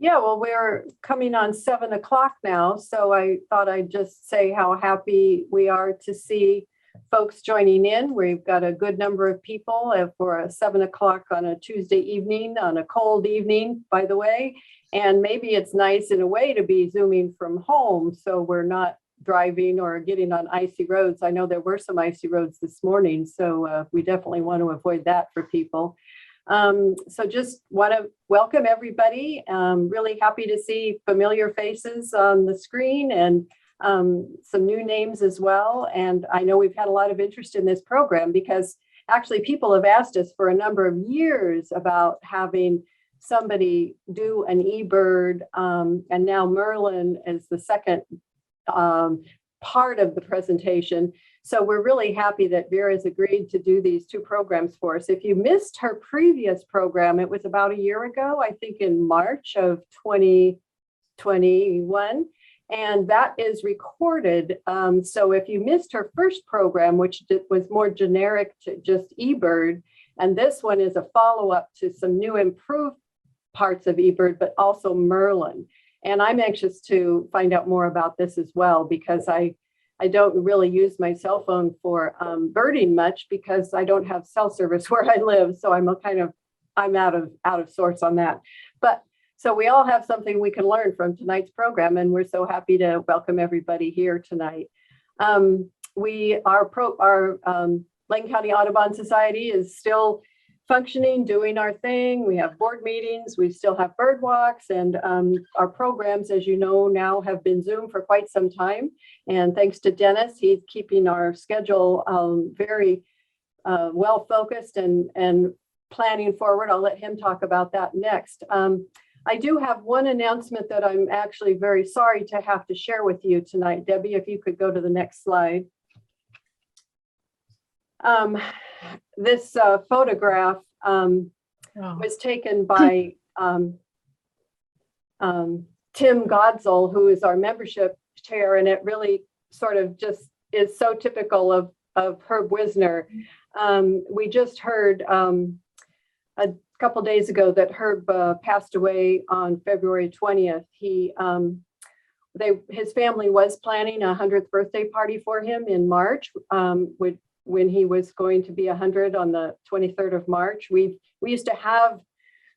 Yeah, well, we're coming on 7 o'clock now, so I thought I'd just say how happy we are to see folks joining in. We've got a good number of people for a 7 o'clock on a Tuesday evening, on a cold evening, by the way. And maybe it's nice in a way to be Zooming from home, so we're not driving or getting on icy roads. I know there were some icy roads this morning, so we definitely want to avoid that for people. So just want to welcome everybody. Really happy to see familiar faces on the screen and some new names as well. And I know we've had a lot of interest in this program because actually people have asked us for a number of years about having somebody do an eBird, and now Merlin is the second part of the presentation. So we're really happy that Vjera's agreed to do these two programs for us. If you missed her previous program, it was about a year ago, I think in March of 2021, and that is recorded. So if you missed her first program, which was more generic to just eBird, and this one is a follow-up to some new improved parts of eBird, but also Merlin. And I'm anxious to find out more about this as well, because I don't really use my cell phone for birding much because I don't have cell service where I live. So I'm out of sorts on that. But so we all have something we can learn from tonight's program, and we're so happy to welcome everybody here tonight. Lane County Audubon Society is still functioning, doing our thing. We have board meetings, we still have bird walks, and our programs, as you know, now have been Zoom for quite some time. And thanks to Dennis, he's keeping our schedule very well focused and planning forward. I'll let him talk about that next. I do have one announcement that I'm actually very sorry to have to share with you tonight. Debbie, if you could go to the next slide. This photograph was taken by Tim Godsell, who is our membership chair, and it really sort of just is so typical of Herb Wisner. We just heard a couple days ago that Herb passed away on February 20th. His family was planning a 100th birthday party for him in March, when he was going to be 100 on the 23rd of March. We used to have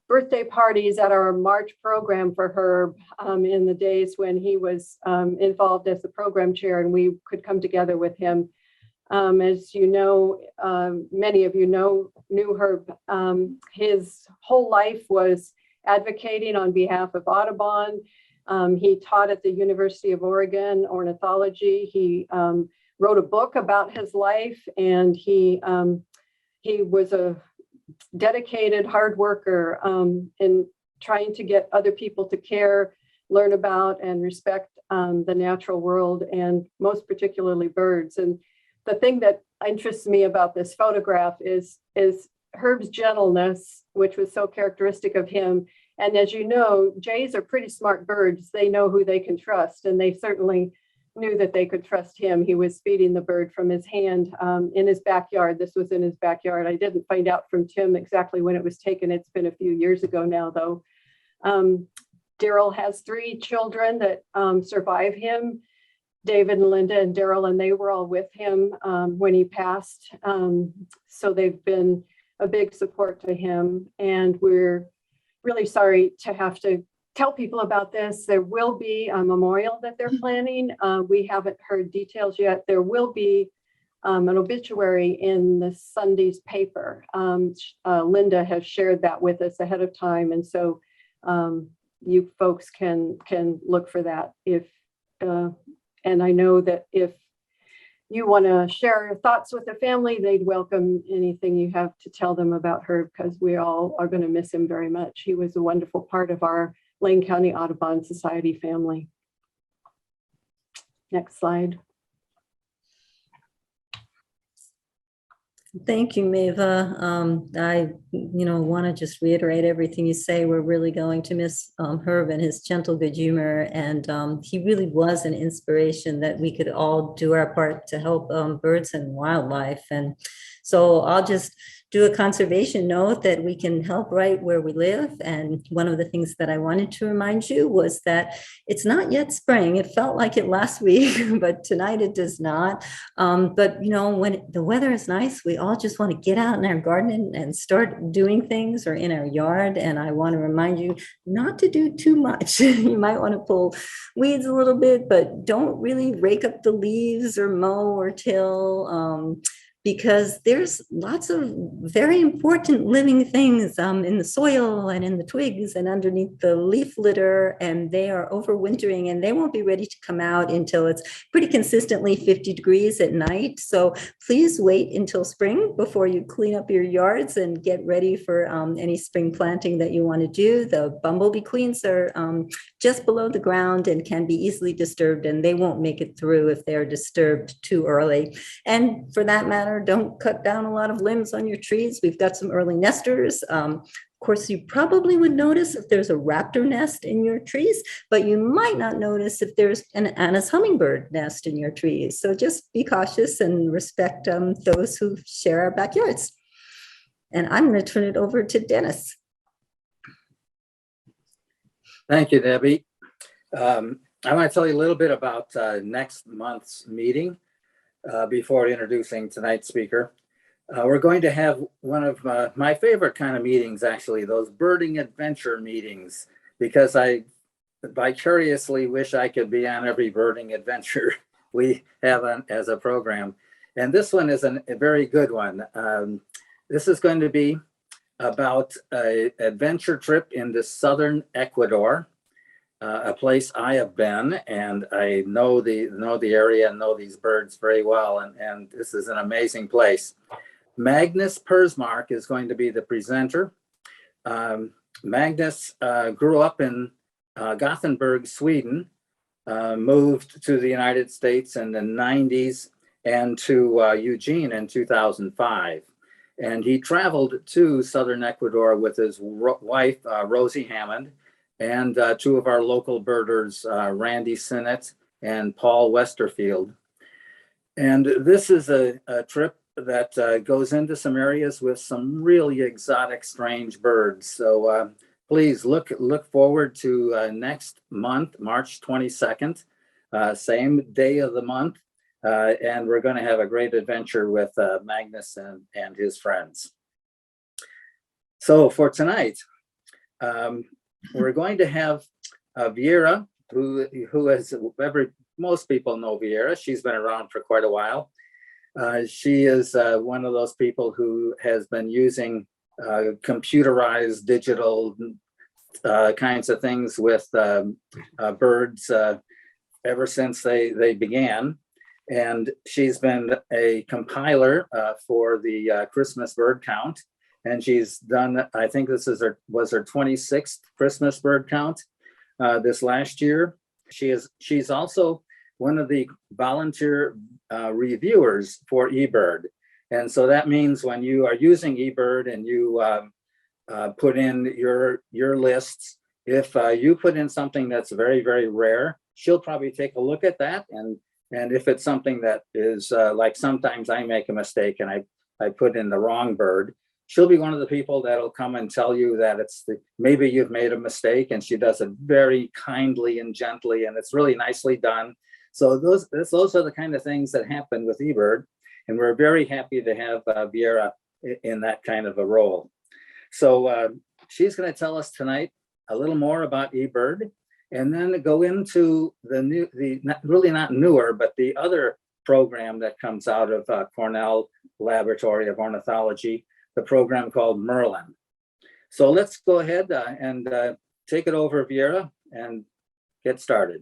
birthday parties at our March program for Herb in the days when he was involved as the program chair, and we could come together with him. As you know, many of you knew Herb. His whole life was advocating on behalf of Audubon. He taught at the University of Oregon ornithology. He wrote a book about his life, and he was a dedicated hard worker in trying to get other people to care, learn about, and respect the natural world, and most particularly birds. And the thing that interests me about this photograph is Herb's gentleness, which was so characteristic of him. And as you know, jays are pretty smart birds. They know who they can trust, and they certainly knew that they could trust him. He was feeding the bird from his hand in his backyard. This was in his backyard. I didn't find out from Tim exactly when it was taken. It's been a few years ago now, though. Daryl has 3 children that survive him, David and Linda and Daryl, and they were all with him when he passed. So they've been a big support to him, and we're really sorry to have to tell people about this. There will be a memorial that they're planning. We haven't heard details yet. There will be an obituary in the Sunday's paper. Linda has shared that with us ahead of time, and so you folks can look for that. And I know that if you want to share your thoughts with the family, they'd welcome anything you have to tell them about Herb, because we all are going to miss him very much. He was a wonderful part of our Lane County Audubon Society family. Next slide. Thank you, Maeva. I want to just reiterate everything you say. We're really going to miss Herb and his gentle good humor, and he really was an inspiration that we could all do our part to help birds and wildlife. And so I'll just do a conservation note that we can help right where we live. And one of the things that I wanted to remind you was that it's not yet spring. It felt like it last week, but tonight it does not. But when the weather is nice, we all just want to get out in our garden and start doing things, or in our yard. And I want to remind you not to do too much. You might want to pull weeds a little bit, but don't really rake up the leaves or mow or till, because there's lots of very important living things in the soil and in the twigs and underneath the leaf litter, and they are overwintering, and they won't be ready to come out until it's pretty consistently 50 degrees at night. So please wait until spring before you clean up your yards and get ready for any spring planting that you want to do. The bumblebee queens are just below the ground and can be easily disturbed, and they won't make it through if they're disturbed too early. And for that matter, don't cut down a lot of limbs on your trees. We've got some early nesters. Of course, you probably would notice if there's a raptor nest in your trees, but you might not notice if there's an Anna's hummingbird nest in your trees. So just be cautious and respect those who share our backyards. And I'm going to turn it over to Dennis. Thank you, Debbie. I want to tell you a little bit about next month's meeting before introducing tonight's speaker. We're going to have one of my favorite kind of meetings, actually, those birding adventure meetings, because I vicariously wish I could be on every birding adventure we have as a program. And this one is a very good one. This is going to be about an adventure trip into southern Ecuador, a place I have been, and I know the area and know these birds very well, and this is an amazing place. Magnus Persmark is going to be the presenter. Magnus grew up in Gothenburg, Sweden, moved to the United States in the 90s and to Eugene in 2005. And he traveled to southern Ecuador with his wife, Rosie Hammond, and two of our local birders, Randy Sinnott and Paul Westerfield. And this is a trip that goes into some areas with some really exotic, strange birds. So please look forward to next month, March 22nd, same day of the month. And we're going to have a great adventure with Magnus and his friends. So for tonight, we're going to have Vjera, who is most people know Vjera. She's been around for quite a while. She is one of those people who has been using computerized digital kinds of things with birds ever since they began. And she's been a compiler for the Christmas bird count. And she's done, I think this was her 26th Christmas bird count this last year. She's also one of the volunteer reviewers for eBird. And so that means when you are using eBird and you put in your lists, if you put in something that's very, very rare, she'll probably take a look at that. And if it's something that is like sometimes I make a mistake and I put in the wrong bird, she'll be one of the people that'll come and tell you that maybe you've made a mistake, and she does it very kindly and gently, and it's really nicely done. So those are the kind of things that happen with eBird, and we're very happy to have Vjera in that kind of a role. So she's going to tell us tonight a little more about eBird, and then go into really not newer, but the other program that comes out of Cornell Laboratory of Ornithology, the program called Merlin. So let's go ahead and take it over, Vjera, and get started.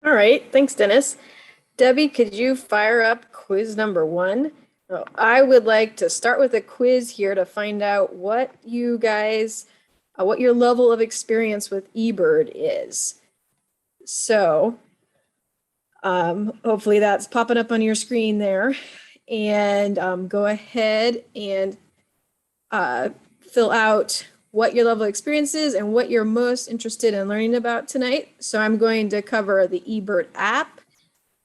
All right, thanks, Dennis. Debbie, could you fire up quiz number 1? I would like to start with a quiz here to find out what you guys, what your level of experience with eBird is. So hopefully that's popping up on your screen there. And go ahead and fill out what your level of experience is and what you're most interested in learning about tonight. So I'm going to cover the eBird app,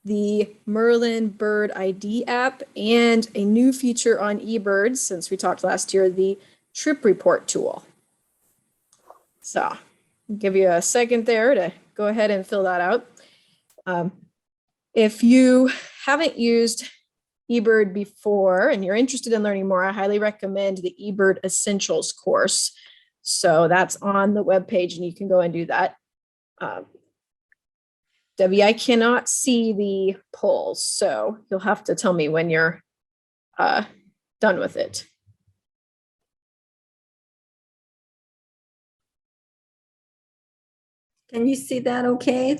the Merlin Bird ID app, and a new feature on eBird since we talked last year, the trip report tool. So I'll give you a second there to go ahead and fill that out. If you haven't used eBird before and you're interested in learning more, I highly recommend the eBird Essentials course. So that's on the webpage and you can go and do that. Debbie, I cannot see the polls, so you'll have to tell me when you're done with it. Can you see that okay?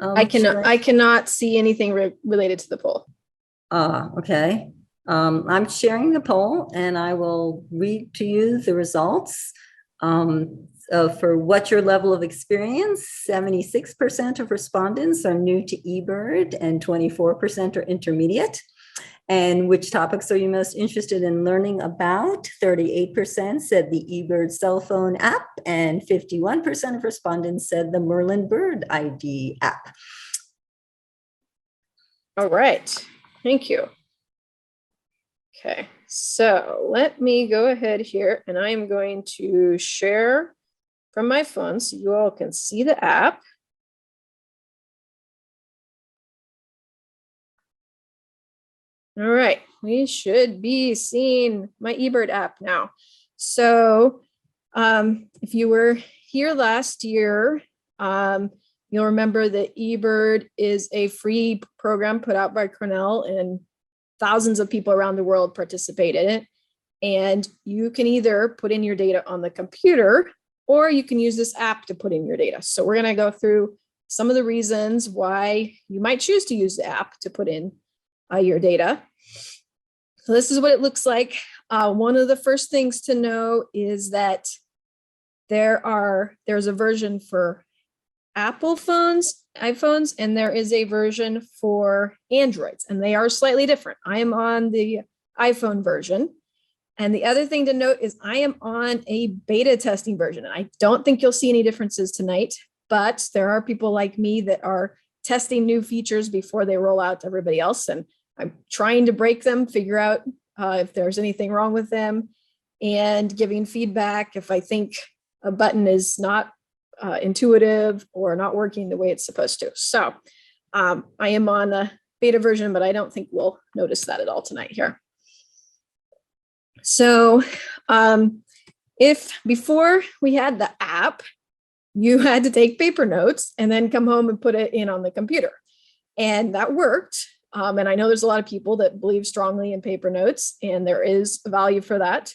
I cannot see anything related to the poll. Okay. I'm sharing the poll and I will read to you the results. For what's your level of experience, 76% of respondents are new to eBird and 24% are intermediate. And which topics are you most interested in learning about? 38% said the eBird cell phone app and 51% of respondents said the Merlin Bird ID app. All right, thank you. Okay, so let me go ahead here and I'm going to share from my phone so you all can see the app. All right, we should be seeing my eBird app now. So if you were here last year, you'll remember that eBird is a free program put out by Cornell and thousands of people around the world participate in it. And you can either put in your data on the computer or you can use this app to put in your data. So we're gonna go through some of the reasons why you might choose to use the app to put in your data. So this is what it looks like. One of the first things to know is that there's a version for Apple phones, iPhones, and there is a version for Androids, and they are slightly different. I am on the iPhone version. And the other thing to note is I am on a beta testing version. And I don't think you'll see any differences tonight, but there are people like me that are testing new features before they roll out to everybody else. And I'm trying to break them, figure out if there's anything wrong with them, and giving feedback if I think a button is not intuitive or not working the way it's supposed to. So I am on a beta version, but I don't think we'll notice that at all tonight here. So if before we had the app, you had to take paper notes and then come home and put it in on the computer. And that worked. And I know there's a lot of people that believe strongly in paper notes, and there is a value for that.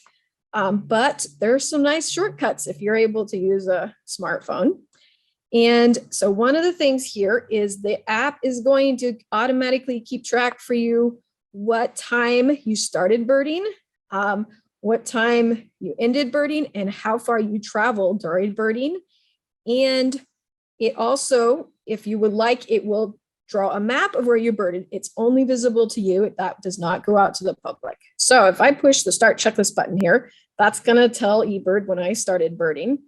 But there's some nice shortcuts if you're able to use a smartphone. And so one of the things here is the app is going to automatically keep track for you what time you started birding, what time you ended birding, and how far you traveled during birding. And it also, if you would like, it will draw a map of where you birded. It's only visible to you. That does not go out to the public. So if I push the start checklist button here, that's going to tell eBird when I started birding,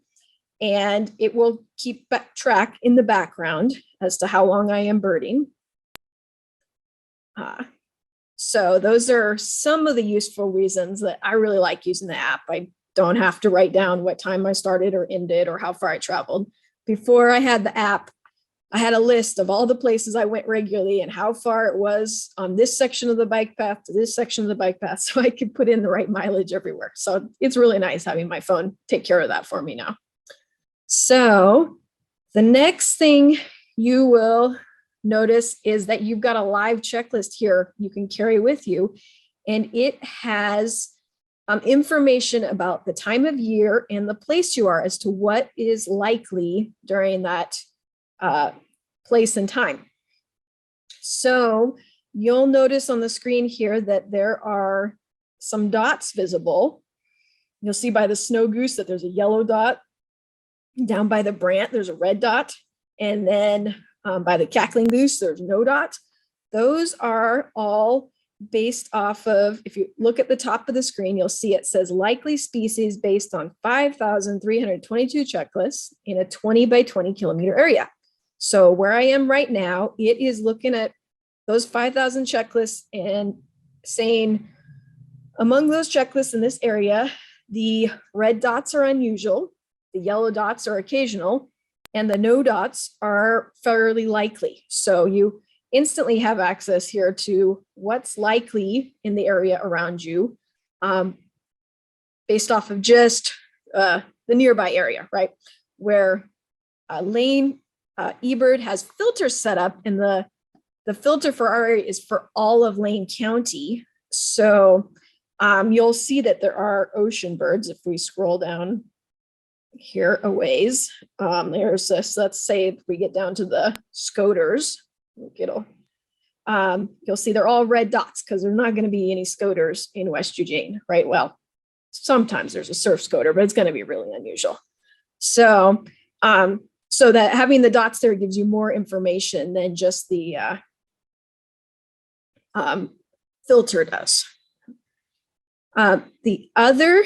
and it will keep track in the background as to how long I am birding. So those are some of the useful reasons that I really like using the app. I don't have to write down what time I started or ended or how far I traveled. Before I had the app, I had a list of all the places I went regularly and how far it was on this section of the bike path to this section of the bike path, so I could put in the right mileage everywhere. So it's really nice having my phone take care of that for me now. So the next thing you will notice is that you've got a live checklist here you can carry with you, and it has information about the time of year and the place you are as to what is likely during that place and time. So you'll notice on the screen here that there are some dots visible. You'll see by the snow goose that there's a yellow dot. Down by the brant, there's a red dot. And then by the cackling goose, there's no dot. Those are all based off of, if you look at the top of the screen, you'll see it says likely species based on 5,322 checklists in a 20 by 20 kilometer area. So where I am right now, it is looking at those 5,000 checklists and saying, among those checklists in this area, the red dots are unusual, the yellow dots are occasional, and the no dots are fairly likely. So you instantly have access here to what's likely in the area around you, based off of just the nearby area, right? Where Lane, eBird has filters set up, and the filter for our area is for all of Lane County. So you'll see that there are ocean birds if we scroll down here a ways. There's this, let's say if we get down to the scoters, you'll see they're all red dots because there's not going to be any scoters in West Eugene, right? Well, sometimes there's a surf scoter, but it's going to be really unusual. So, so that having the dots there gives you more information than just the filter does. The other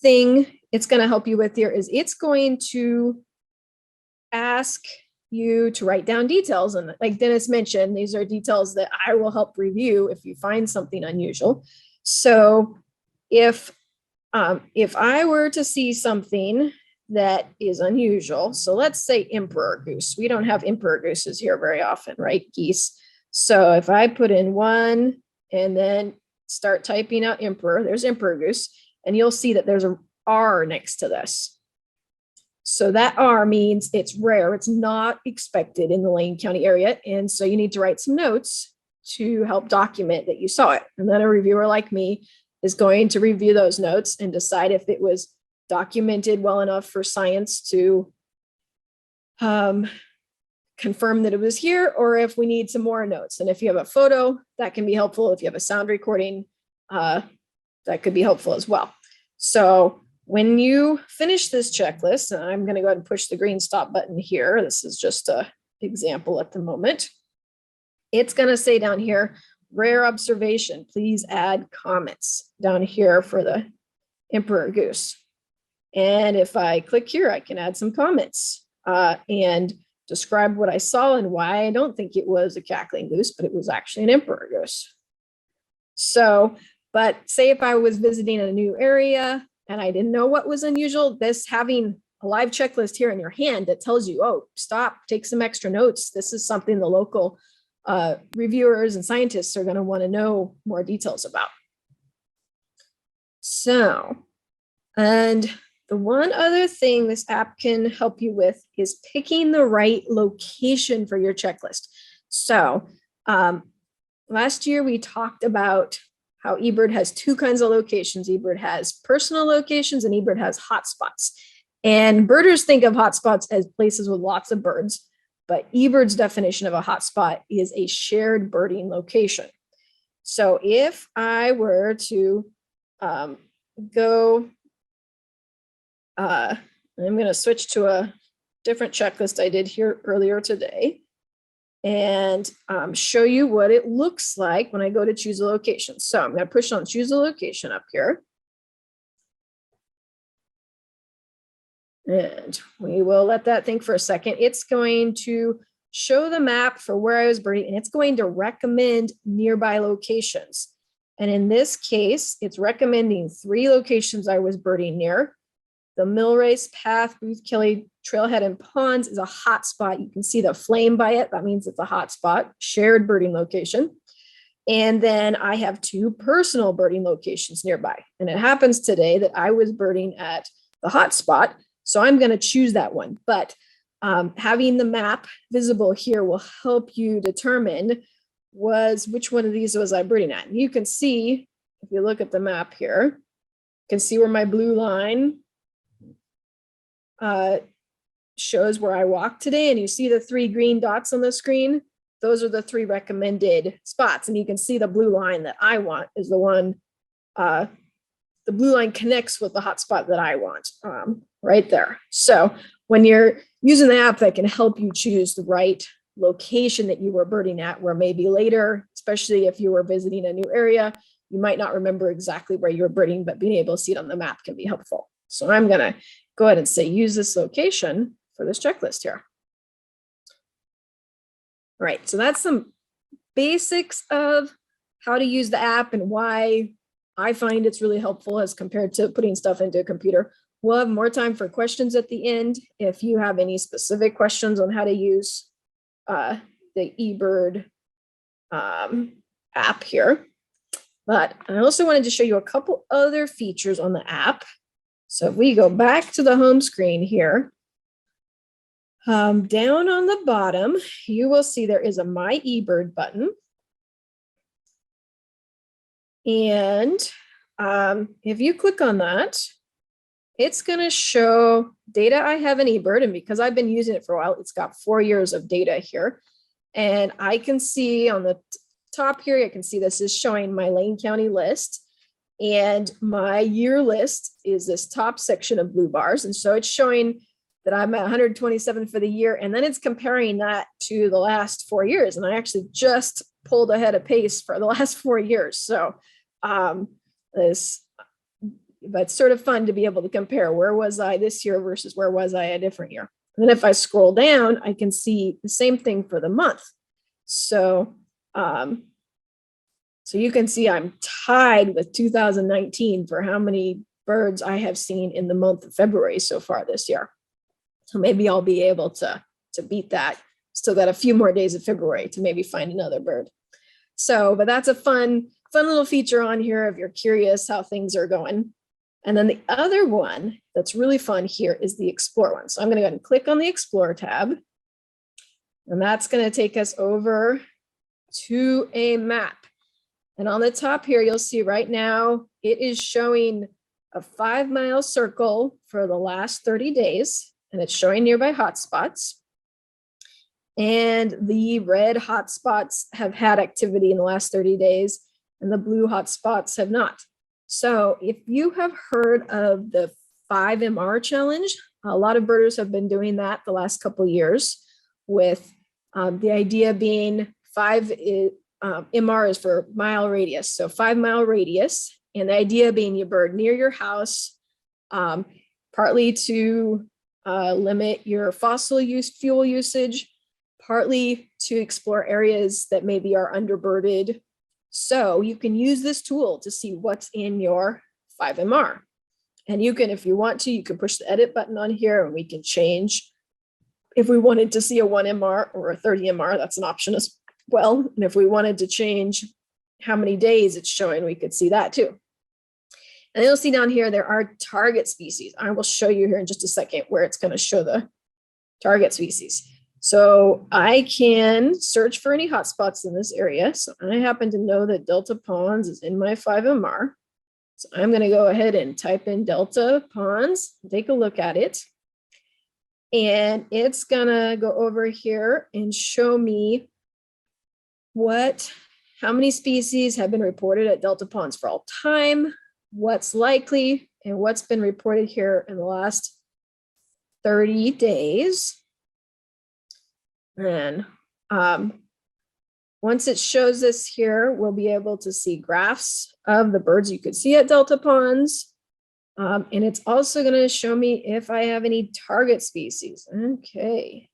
thing it's going to help you with here is it's going to ask you to write down details. And like Dennis mentioned, these are details that I will help review if you find something unusual. So if I were to see something that is unusual, so let's say emperor goose. We don't have emperor gooses here very often, right? Geese. So if I put in 1 and then start typing out emperor, there's emperor goose, and you'll see that there's a R next to this. So that R means it's rare. It's not expected in the Lane County area. And so you need to write some notes to help document that you saw it. And then a reviewer like me is going to review those notes and decide if it was documented well enough for science to confirm that it was here, or if we need some more notes. And if you have a photo, that can be helpful. If you have a sound recording, that could be helpful as well. So when you finish this checklist, and I'm going to go ahead and push the green stop button here. This is just an example at the moment. It's going to say down here, rare observation, please add comments down here for the emperor goose. And if I click here, I can add some comments and describe what I saw and why I don't think it was a cackling goose, but it was actually an emperor goose. So, but say if I was visiting a new area and I didn't know what was unusual, this having a live checklist here in your hand that tells you, oh, stop, take some extra notes. This is something the local reviewers and scientists are going to want to know more details about. So, and the one other thing this app can help you with is picking the right location for your checklist. So last year we talked about how eBird has 2 kinds of locations. eBird has personal locations and eBird has hotspots. And birders think of hotspots as places with lots of birds, but eBird's definition of a hotspot is a shared birding location. So if I were to I'm going to switch to a different checklist I did here earlier today and show you what it looks like when I go to choose a location. So I'm going to push on choose a location up here. And we will let that think for a second. It's going to show the map for where I was birding, and it's going to recommend nearby locations. And in this case, it's recommending 3 locations I was birding near. The Millrace Path, Booth Kelly Trailhead and Ponds is a hot spot. You can see the flame by it. That means it's a hot spot, shared birding location. And then I have 2 personal birding locations nearby. And it happens today that I was birding at the hot spot. So I'm going to choose that one. But having the map visible here will help you determine which one of these was I birding at. And you can see, if you look at the map here, you can see where my blue line shows where I walked today, and you see the 3 green dots on the screen. Those are the 3 recommended spots, and you can see the blue line that I want is the one. The blue line connects with the hotspot that I want, right there. So when you're using the app, that can help you choose the right location that you were birding at, where maybe later, especially if you were visiting a new area, you might not remember exactly where you were birding, but being able to see it on the map can be helpful. So I'm going to go ahead and say, use this location for this checklist here. All right, so that's some basics of how to use the app and why I find it's really helpful as compared to putting stuff into a computer. We'll have more time for questions at the end. If you have any specific questions on how to use the eBird app here. But I also wanted to show you a couple other features on the app. So if we go back to the home screen here, down on the bottom, you will see there is a My eBird button. And if you click on that, it's going to show data I have in eBird. And because I've been using it for a while, it's got 4 years of data here. And I can see on the top here, I can see this is showing my Lane County list. And my year list is this top section of blue bars. And so it's showing that I'm at 127 for the year. And then it's comparing that to the last 4 years. And I actually just pulled ahead of pace for the last 4 years. So but it's sort of fun to be able to compare where was I this year versus where was I a different year. And then if I scroll down, I can see the same thing for the month. So, so you can see I'm tied with 2019 for how many birds I have seen in the month of February so far this year. So maybe I'll be able to beat that. Still got a few more days of February to maybe find another bird. So, but that's a fun little feature on here if you're curious how things are going. And then the other one that's really fun here is the Explore one. So I'm going to go ahead and click on the Explore tab. And that's going to take us over to a map. And on the top here, you'll see right now, it is showing a 5-mile circle for the last 30 days. And it's showing nearby hotspots. And the red hotspots have had activity in the last 30 days, and the blue hotspots have not. So if you have heard of the 5MR challenge, a lot of birders have been doing that the last couple of years, with the idea being 5 MR is for mile radius, so 5-mile radius, and the idea being you bird near your house, partly to limit your fossil fuel usage, partly to explore areas that maybe are underbirded. So you can use this tool to see what's in your 5MR. And you can, if you want to, you can push the edit button on here and we can change. If we wanted to see a 1MR or a 30MR, that's an option as well. And if we wanted to change how many days it's showing, we could see that too. And you'll see down here, there are target species. I will show you here in just a second where it's going to show the target species. So I can search for any hotspots in this area. So I happen to know that Delta Ponds is in my 5MR. So I'm going to go ahead and type in Delta Ponds, take a look at it. And it's going to go over here and show me how many species have been reported at Delta Ponds for all time, what's likely, and what's been reported here in the last 30 days. And once it shows us here, we'll be able to see graphs of the birds you could see at Delta Ponds. And it's also going to show me if I have any target species. Okay.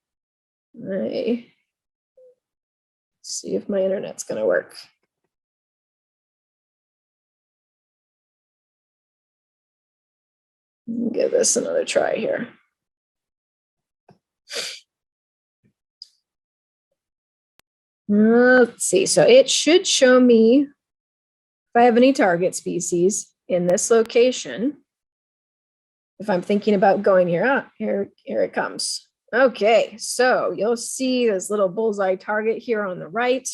Let's see if my internet's going to work. Give this another try here. Let's see. So it should show me if I have any target species in this location. If I'm thinking about going here, here it comes. Okay, so you'll see this little bullseye target here on the right.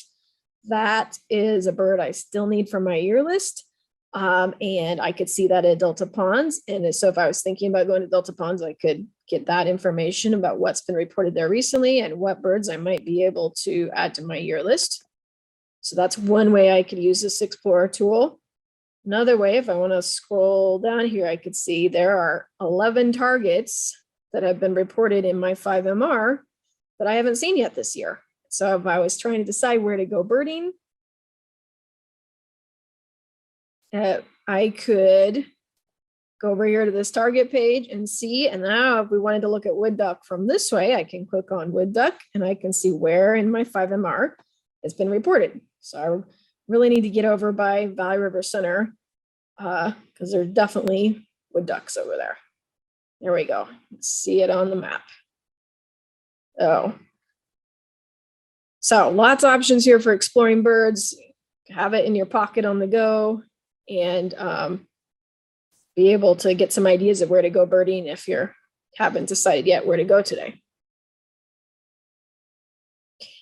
That is a bird I still need for my year list. And I could see that at Delta Ponds. And so if I was thinking about going to Delta Ponds, I could get that information about what's been reported there recently and what birds I might be able to add to my year list. So that's one way I could use this Explorer tool. Another way, if I want to scroll down here, I could see there are 11 targets that have been reported in my 5MR that I haven't seen yet this year. So if I was trying to decide where to go birding, I could go over here to this target page and see. And now if we wanted to look at wood duck from this way, I can click on wood duck and I can see where in my 5MR it's been reported. So I really need to get over by Valley River Center because there's definitely wood ducks over there. There we go. Let's see it on the map. Oh. So lots of options here for exploring birds. Have it in your pocket on the go and be able to get some ideas of where to go birding if you haven't decided yet where to go today.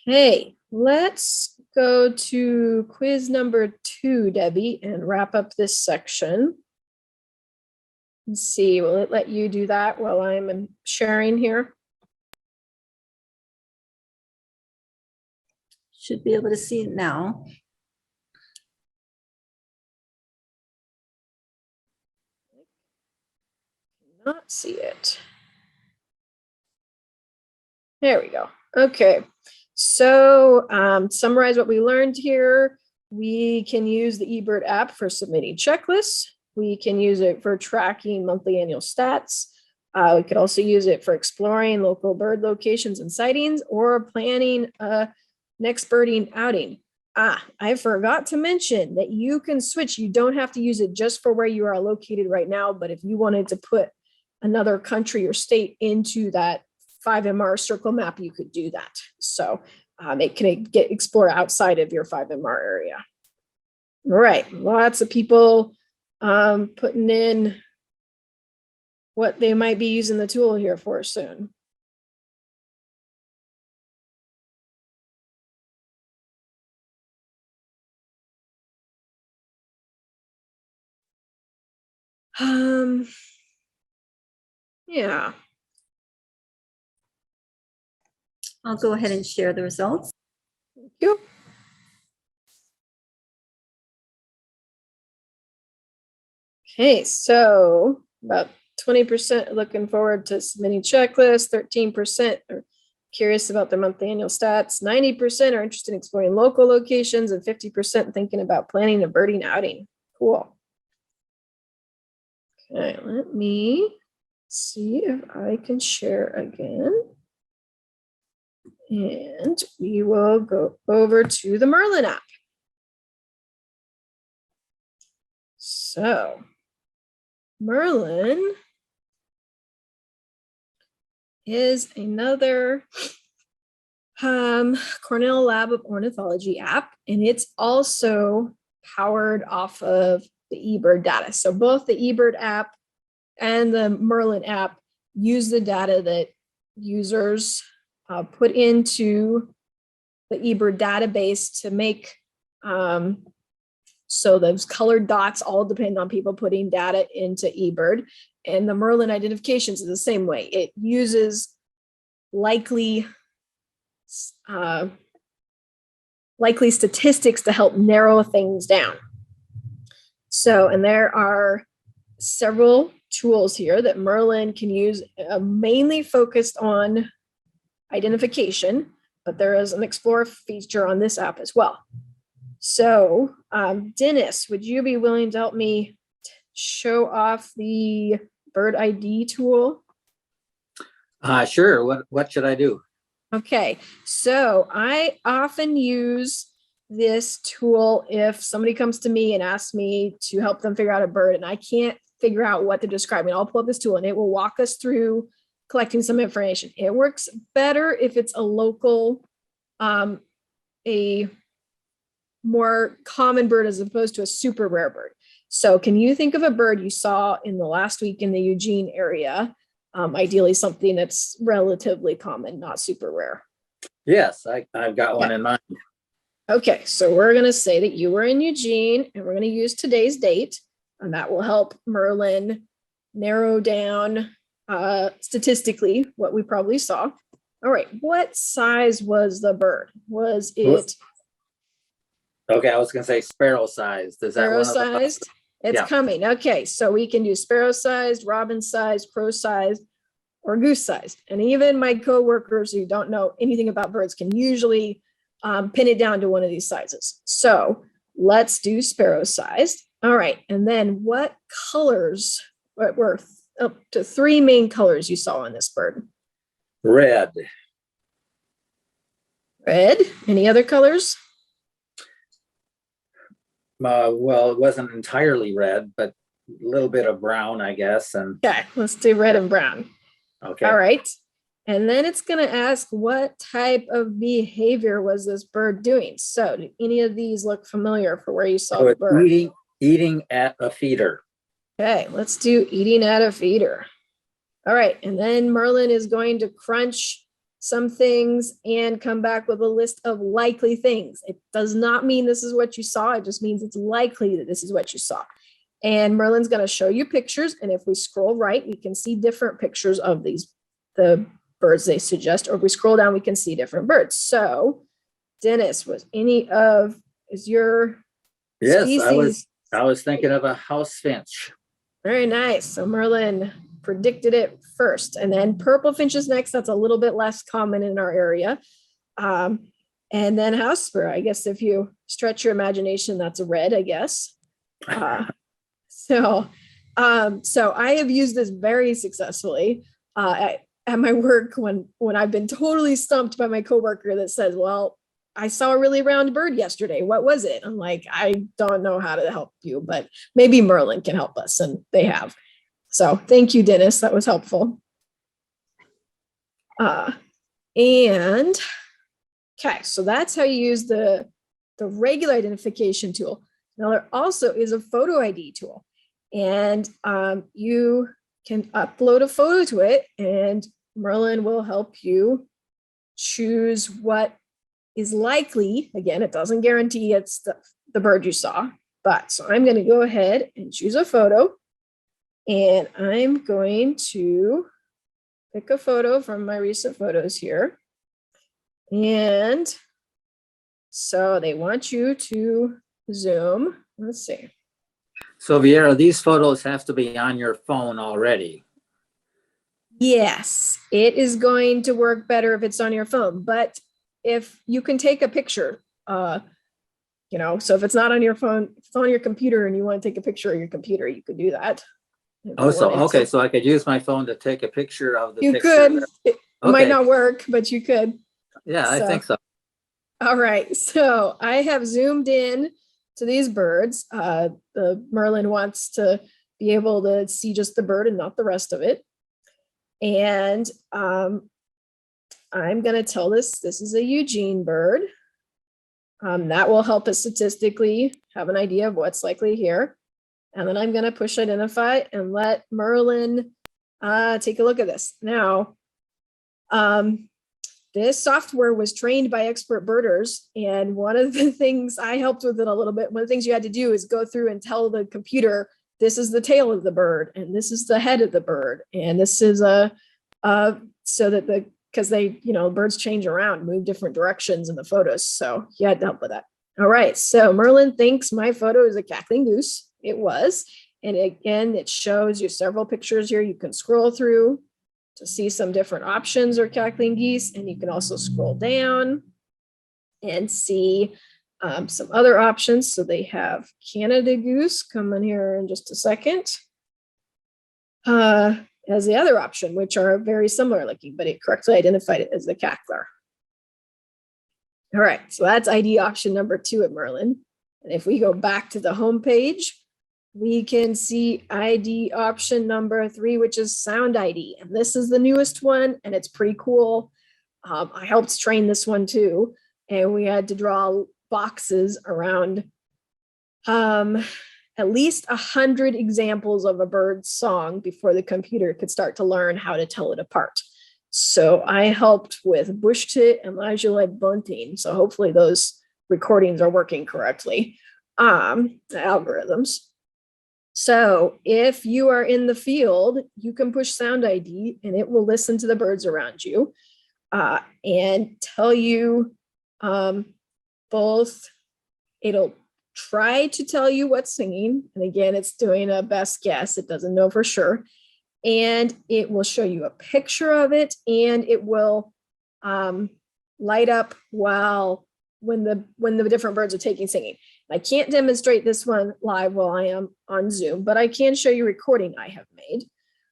Okay, let's go to quiz number 2, Debbie, and wrap up this section. Let's see, will it let you do that while I'm sharing here? Should be able to see it now. Not see it. There we go. Okay, so summarize what we learned here. We can use the eBird app for submitting checklists. We can use it for tracking monthly annual stats. We could also use it for exploring local bird locations and sightings or planning a next birding outing. I forgot to mention that you can switch. You don't have to use it just for where you are located right now, but if you wanted to put another country or state into that 5MR circle map, you could do that. So it can explore outside of your 5MR area. All right, lots of people putting in what they might be using the tool here for soon. Yeah. I'll go ahead and share the results. Thank you. Okay, so about 20% looking forward to submitting checklists, 13% are curious about their monthly annual stats, 90% are interested in exploring local locations, and 50% thinking about planning a birding outing. Cool. Okay, let me see if I can share again. And we will go over to the Merlin app. So Merlin is another Cornell Lab of Ornithology app, and it's also powered off of the eBird data. So both the eBird app and the Merlin app use the data that users put into the eBird database to make so those colored dots all depend on people putting data into eBird, and the Merlin identifications is the same way. It uses likely statistics to help narrow things down. So, and there are several tools here that Merlin can use, mainly focused on identification, but there is an Explore feature on this app as well. So, Dennis, would you be willing to help me show off the bird ID tool? Sure. What should I do? Okay, so I often use this tool if somebody comes to me and asks me to help them figure out a bird and I can't figure out what to describe. And I'll pull up this tool and it will walk us through collecting some information. It works better if it's a local, a more common bird as opposed to a super rare bird. So can you think of a bird you saw in the last week in the Eugene area? Ideally something that's relatively common, not super rare. Yes, I've got one in mind. Okay, so we're going to say that you were in Eugene and we're going to use today's date, and that will help Merlin narrow down statistically what we probably saw. All right, what size was the bird? Was it? Okay, I was going to say sparrow sized. Is that sparrow sized? It's coming. Okay, so we can do sparrow sized, robin sized, crow sized, or goose sized. And even my coworkers who don't know anything about birds can usually pin it down to one of these sizes. So let's do sparrow sized. All right, and then what colors were up to 3 main colors you saw on this bird? Red. Red. Any other colors? Well, it wasn't entirely red, but a little bit of brown, I guess. And Okay, let's do red and brown. okay. All right. And then it's going to ask what type of behavior was this bird doing? So do any of these look familiar for where you saw So the it's bird? eating at a feeder. Okay, let's do eating at a feeder. All right, and then Merlin is going to crunch some things and come back with a list of likely things. It does not mean this is what you saw. It just means it's likely that this is what you saw. And Merlin's going to show you pictures. And if we scroll right, we can see different pictures of the birds they suggest. Or if we scroll down, we can see different birds. So Dennis, is your Yes, species? I was thinking of a house finch. Very nice. So Merlin predicted it first. And then purple finch is next. That's a little bit less common in our area. And then house sparrow. I guess if you stretch your imagination, that's a red, I guess. So I have used this very successfully at my work when I've been totally stumped by my coworker that says, well, I saw a really round bird yesterday. What was it? I'm like, I don't know how to help you, but maybe Merlin can help us, and they have. So thank you, Dennis. That was helpful. And okay, so that's how you use the regular identification tool. Now there also is a photo ID tool, and you can upload a photo to it, and Merlin will help you choose what is likely. Again, it doesn't guarantee it's the bird you saw, but so I'm going to go ahead and choose a photo, and I'm going to pick a photo from my recent photos here. And so they want you to zoom. Let's see. So Vjera, these photos have to be on your phone already. Yes, it is going to work better if it's on your phone, but if you can take a picture, so if it's not on your phone, if it's on your computer and you want to take a picture of your computer, you could do that. Oh, so okay, so I could use my phone to take a picture of the you picture. could. It might Okay. not work, but you could. Yeah, I think so. All right, so I have zoomed in to these birds. The Merlin wants to be able to see just the bird and not the rest of it. And I'm going to tell this is a Eugene bird. That will help us statistically have an idea of what's likely here. And then I'm going to push identify and let Merlin take a look at this. Now, this software was trained by expert birders. And one of the things I helped with it a little bit, one of the things you had to do is go through and tell the computer, this is the tail of the bird, and this is the head of the bird. And this is so that because birds change around, move different directions in the photos. So you had to help with that. All right. So Merlin thinks my photo is a cackling goose. It was. And again, it shows you several pictures here. You can scroll through to see some different options or cackling geese. And you can also scroll down and see some other options. So they have Canada goose coming here in just a second. As the other option, which are very similar looking, but it correctly identified it as the cackler. All right, so that's ID option number 2 at Merlin. And if we go back to the home page, we can see ID option number 3, which is sound ID. And this is the newest one, and it's pretty cool. I helped train this one too. And we had to draw boxes around at least 100 examples of a bird's song before the computer could start to learn how to tell it apart. So I helped with bush tit and modulate bunting. So hopefully those recordings are working correctly, the algorithms. So if you are in the field, you can push sound ID and it will listen to the birds around you and tell you both, it'll try to tell you what's singing. And again, it's doing a best guess. It doesn't know for sure. And it will show you a picture of it, and it will light up when the different birds are taking singing. I can't demonstrate this one live while I am on Zoom, but I can show you a recording I have made.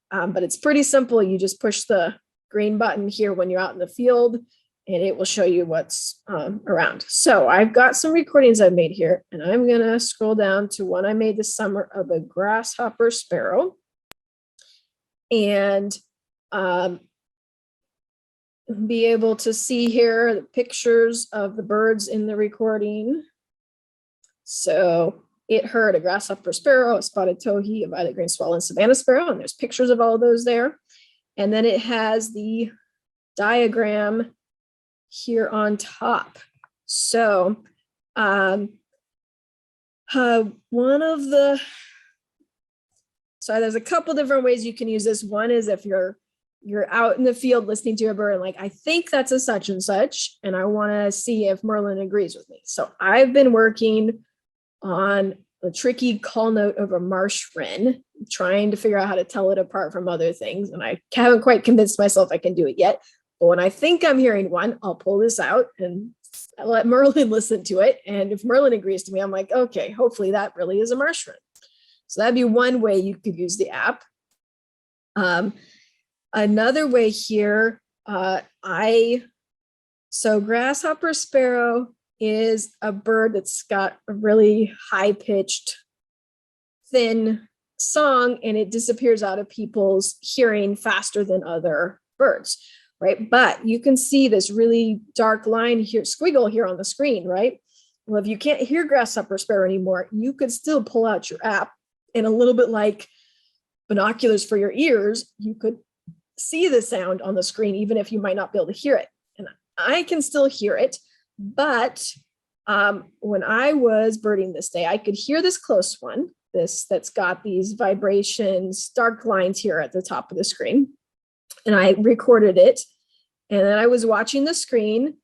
But it's pretty simple. You just push the green button here when you're out in the field, and it will show you what's around. So I've got some recordings I've made here, and I'm gonna scroll down to one I made this summer of a grasshopper sparrow. And be able to see here the pictures of the birds in the recording. So it heard a grasshopper sparrow, a spotted towhee, a violet green swallow, and savannah sparrow, and there's pictures of all of those there. And then it has the diagram here on top. So so there's a couple different ways you can use this. One is if you're out in the field listening to a bird and like, I think that's a such and such, and I want to see if Merlin agrees with me. So I've been working on the tricky call note of a marsh wren, trying to figure out how to tell it apart from other things. And I haven't quite convinced myself I can do it yet. But when I think I'm hearing one, I'll pull this out and I'll let Merlin listen to it. And if Merlin agrees to me, I'm like, okay, hopefully that really is a marsh wren. So that'd be one way you could use the app. Another way here, so grasshopper sparrow is a bird that's got a really high-pitched, thin song, and it disappears out of people's hearing faster than other birds, right? But you can see this really dark line here, squiggle here on the screen, right? Well, if you can't hear grasshopper sparrow anymore, you could still pull out your app, and a little bit like binoculars for your ears, you could see the sound on the screen, even if you might not be able to hear it. And I can still hear it, but when I was birding this day, I could hear this close one, that's got these vibrations, dark lines here at the top of the screen. And I recorded it. And then I was watching the screen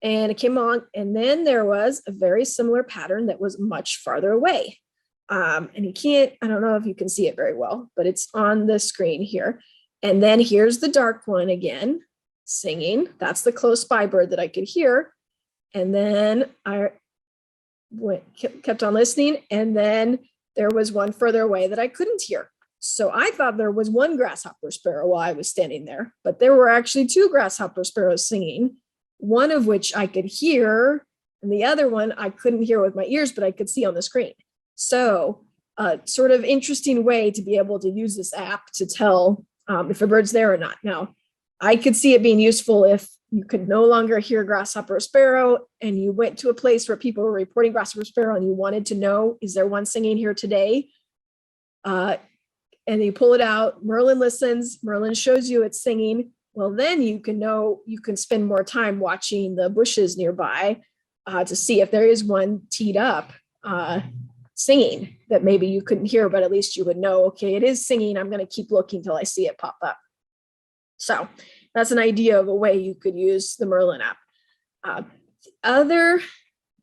and it came on. And then there was a very similar pattern that was much farther away. And I don't know if you can see it very well, but it's on the screen here. And then here's the dark one again, singing. That's the close by bird that I could hear. And then I kept on listening. And then there was one further away that I couldn't hear. So I thought there was one grasshopper sparrow while I was standing there, but there were actually two grasshopper sparrows singing, one of which I could hear, and the other one I couldn't hear with my ears, but I could see on the screen. So sort of interesting way to be able to use this app to tell if a bird's there or not. Now, I could see it being useful if you could no longer hear grasshopper sparrow and you went to a place where people were reporting grasshopper sparrow and you wanted to know, is there one singing here today? And you pull it out, Merlin listens, Merlin shows you it's singing. Well, then you can know, you can spend more time watching the bushes nearby to see if there is one teed up singing that maybe you couldn't hear, but at least you would know, okay, it is singing. I'm going to keep looking till I see it pop up. So that's an idea of a way you could use the Merlin app. The other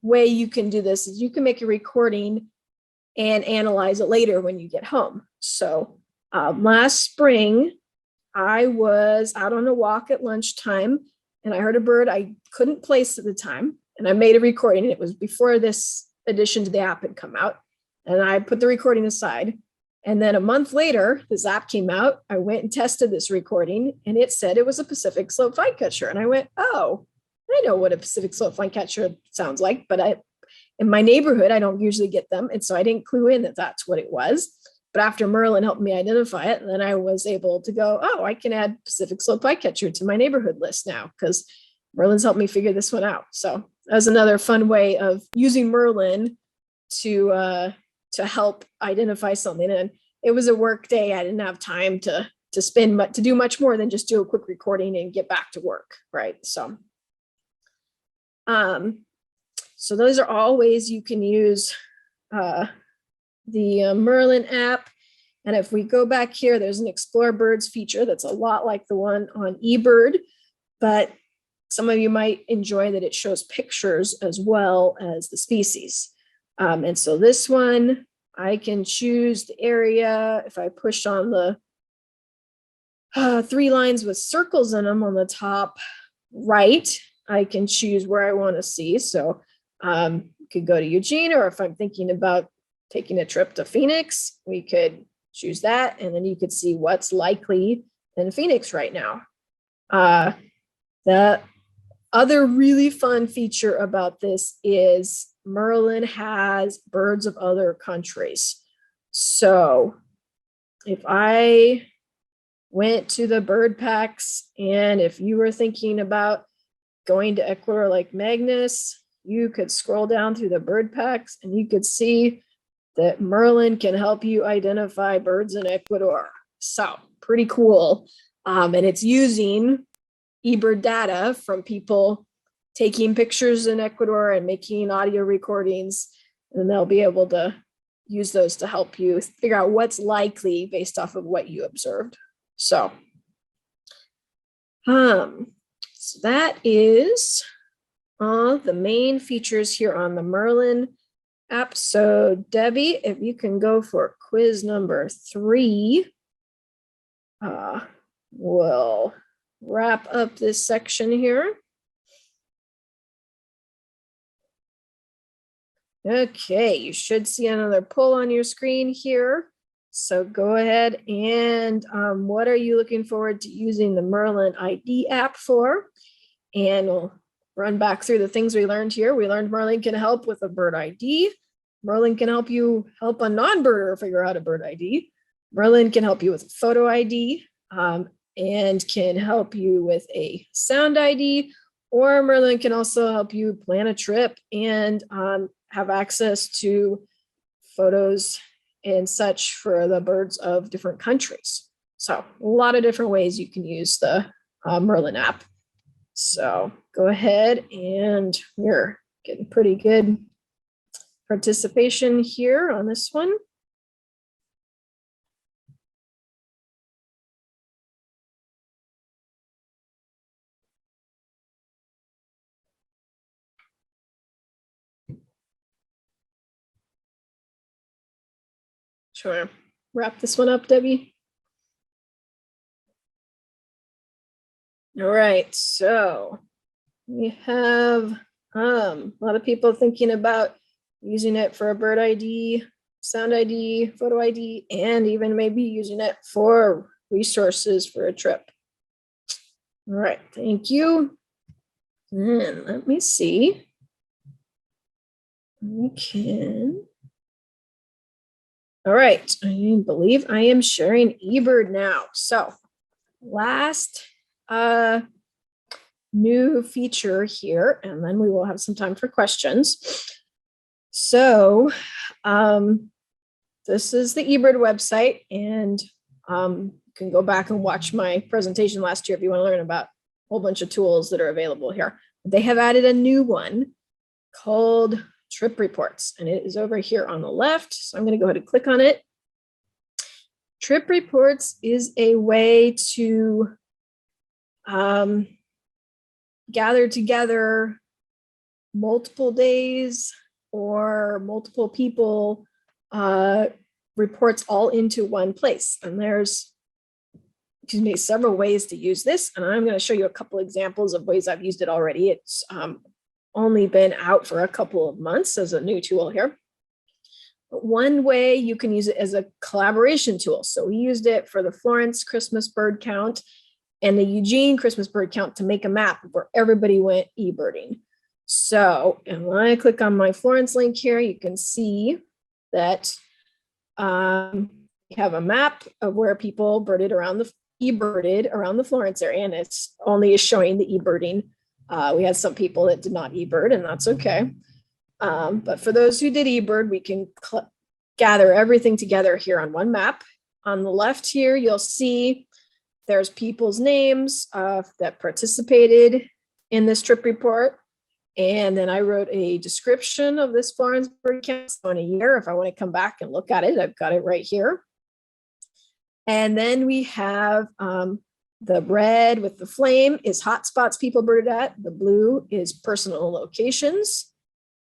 way you can do this is you can make a recording and analyze it later when you get home. So last spring, I was out on a walk at lunchtime and I heard a bird I couldn't place at the time. And I made a recording. It was before this addition to the app had come out. And I put the recording aside. And then a month later, this app came out. I went and tested this recording and it said it was a Pacific slope finecatcher. And I went, oh, I know what a Pacific slope finecatcher sounds like, but in my neighborhood, I don't usually get them. And so I didn't clue in that that's what it was. But after Merlin helped me identify it, then I was able to go, oh, I can add Pacific slope finecatcher to my neighborhood list now because Merlin's helped me figure this one out. So that was another fun way of using Merlin to help identify something. And it was a work day. I didn't have time to do much more than just do a quick recording and get back to work, right? So those are all ways you can use the Merlin app. And if we go back here, there's an Explore Birds feature that's a lot like the one on eBird, but some of you might enjoy that it shows pictures as well as the species. And so this one, I can choose the area. If I push on the 3 lines with circles in them on the top right, I can choose where I want to see. So could go to Eugene, or if I'm thinking about taking a trip to Phoenix, we could choose that. And then you could see what's likely in Phoenix right now. The Other really fun feature about this is Merlin has birds of other countries. So if I went to the bird packs, and if you were thinking about going to Ecuador like Magnus, you could scroll down through the bird packs and you could see that Merlin can help you identify birds in Ecuador. So pretty cool. And it's using eBird data from people taking pictures in Ecuador and making audio recordings, and they'll be able to use those to help you figure out what's likely based off of what you observed. So, so that is all the main features here on the Merlin app. So Debbie, if you can go for quiz number 3, we'll wrap up this section here. Okay, you should see another poll on your screen here. So go ahead and what are you looking forward to using the Merlin ID app for? And we'll run back through the things we learned here. We learned Merlin can help with a bird ID. Merlin can help a non-birder figure out a bird ID. Merlin can help you with a photo ID and can help you with a sound ID, or Merlin can also help you plan a trip and have access to photos and such for the birds of different countries. So a lot of different ways you can use the Merlin app. So go ahead, and we're getting pretty good participation here on this one. Sure. Wrap this one up, Debbie. All right, so we have a lot of people thinking about using it for a bird ID, sound ID, photo ID, and even maybe using it for resources for a trip. All right, thank you. And let me see. We can. All right, I believe I am sharing eBird now. So last new feature here, and then we will have some time for questions. So this is the eBird website, and you can go back and watch my presentation last year if you want to learn about a whole bunch of tools that are available here. They have added a new one called Trip Reports, and it is over here on the left. So I'm going to go ahead and click on it. Trip Reports is a way to gather together multiple days or multiple people reports all into one place. And there's several ways to use this. And I'm going to show you a couple examples of ways I've used it already. It's only been out for a couple of months as a new tool here. But one way you can use it as a collaboration tool. So we used it for the Florence Christmas bird count and the Eugene Christmas bird count to make a map where everybody went eBirding. So, and when I click on my Florence link here, you can see that we have a map of where people eBirded around the Florence area, and it's only showing the eBirding. We had some people that did not eBird, and that's okay. But for those who did eBird, we can gather everything together here on one map. On the left here, you'll see there's people's names that participated in this trip report. And then I wrote a description of this Florence bird count in a year. If I want to come back and look at it, I've got it right here. And then we have the red with the flame is hotspots people birded at. The blue is personal locations.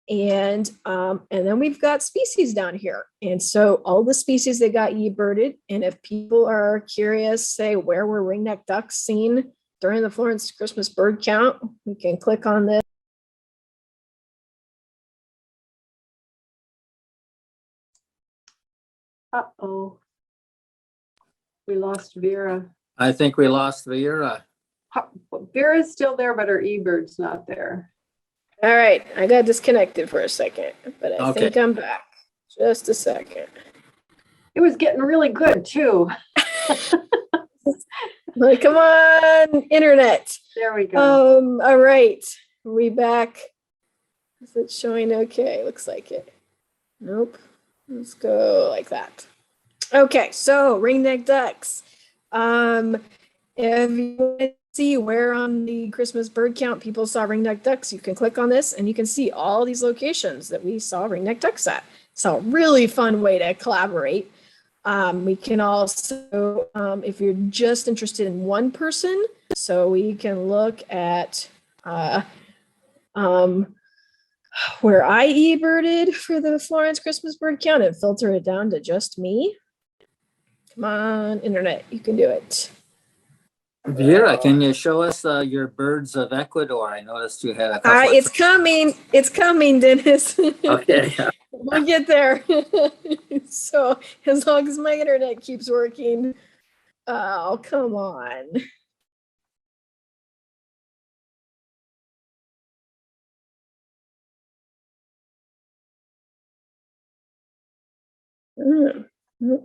And then we've got species down here. And so all the species that got eBirded, and if people are curious, say, where were ringneck ducks seen during the Florence Christmas bird count, we can click on this. Uh-oh. We lost Vjera. I think we lost Vjera. Vera's still there, but her eBird's not there. All right, I got disconnected for a second, but I Okay. think I'm back. Just a second. It was getting really good too. Like, come on, internet. There we go. All right, are we back? Is it showing okay? Looks like it. Nope. Let's go like that. Okay, so ringneck ducks. If you want to see where on the Christmas bird count people saw ringneck ducks, you can click on this and you can see all these locations that we saw ringneck ducks at. So a really fun way to collaborate. We can also, if you're just interested in one person, so we can look at where I eBirded for the Florence Christmas bird count and filter it down to just me. Come on, internet, you can do it. Vjera, can you show us your birds of Ecuador? I noticed you had a couple. It's coming, Dennis. Okay. We'll get there. So as long as my internet keeps working. Oh, come on.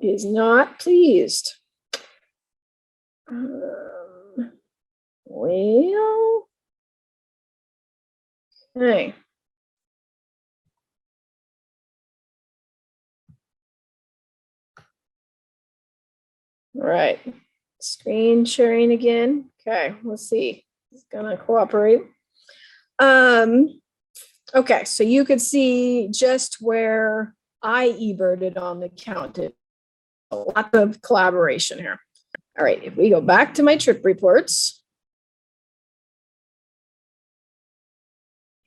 Is not pleased. Well, okay. All right, screen sharing again. Okay, let's see. It's gonna cooperate. Okay, so you could see just where I eBirded on the count. A lot of collaboration here. All right, if we go back to my trip reports.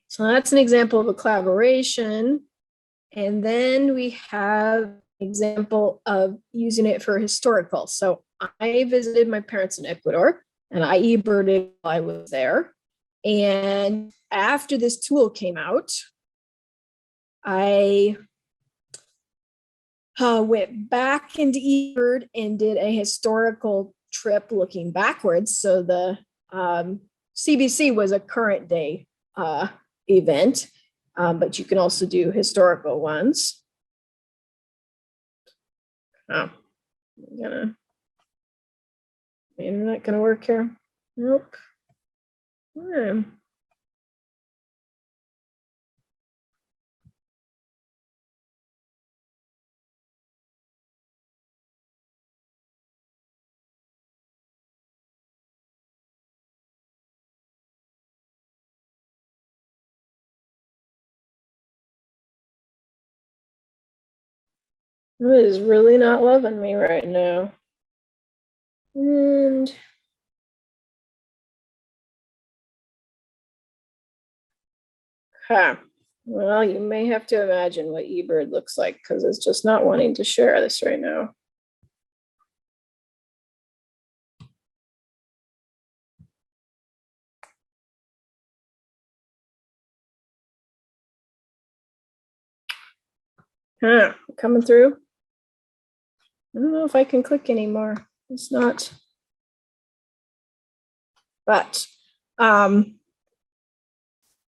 So that's an example of a collaboration. And then we have an example of using it for historical. So I visited my parents in Ecuador and I eBirded while I was there. And after this tool came out, I went back into eBird and did a historical trip looking backwards. So the CBC was a current day event, but you can also do historical ones. Oh, my internet gonna work here? Nope. It is really not loving me right now. And well, you may have to imagine what eBird looks like because it's just not wanting to share this right now. Coming through. I don't know if I can click anymore. It's not. But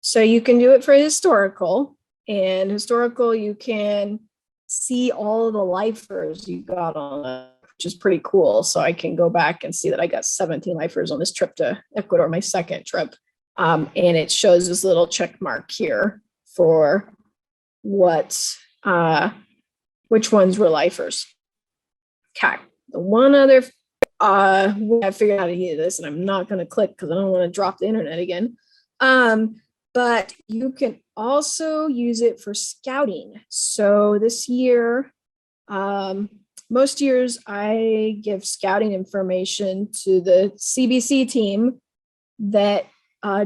so you can do it for historical, and historical you can see all of the lifers you got on it, which is pretty cool. So I can go back and see that I got 17 lifers on this trip to Ecuador, my second trip. And it shows this little check mark here for what which ones were lifers. Okay, the one other I figured out how to use this, and I'm not going to click because I don't want to drop the internet again. But you can also use it for scouting. So this year, most years I give scouting information to the CBC team that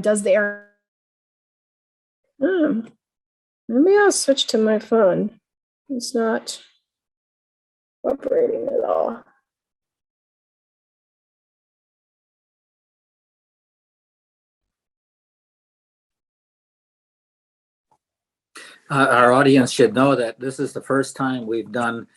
does the air. Maybe I'll switch to my phone. It's not cooperating at all. Our audience should know that this is the first time we've done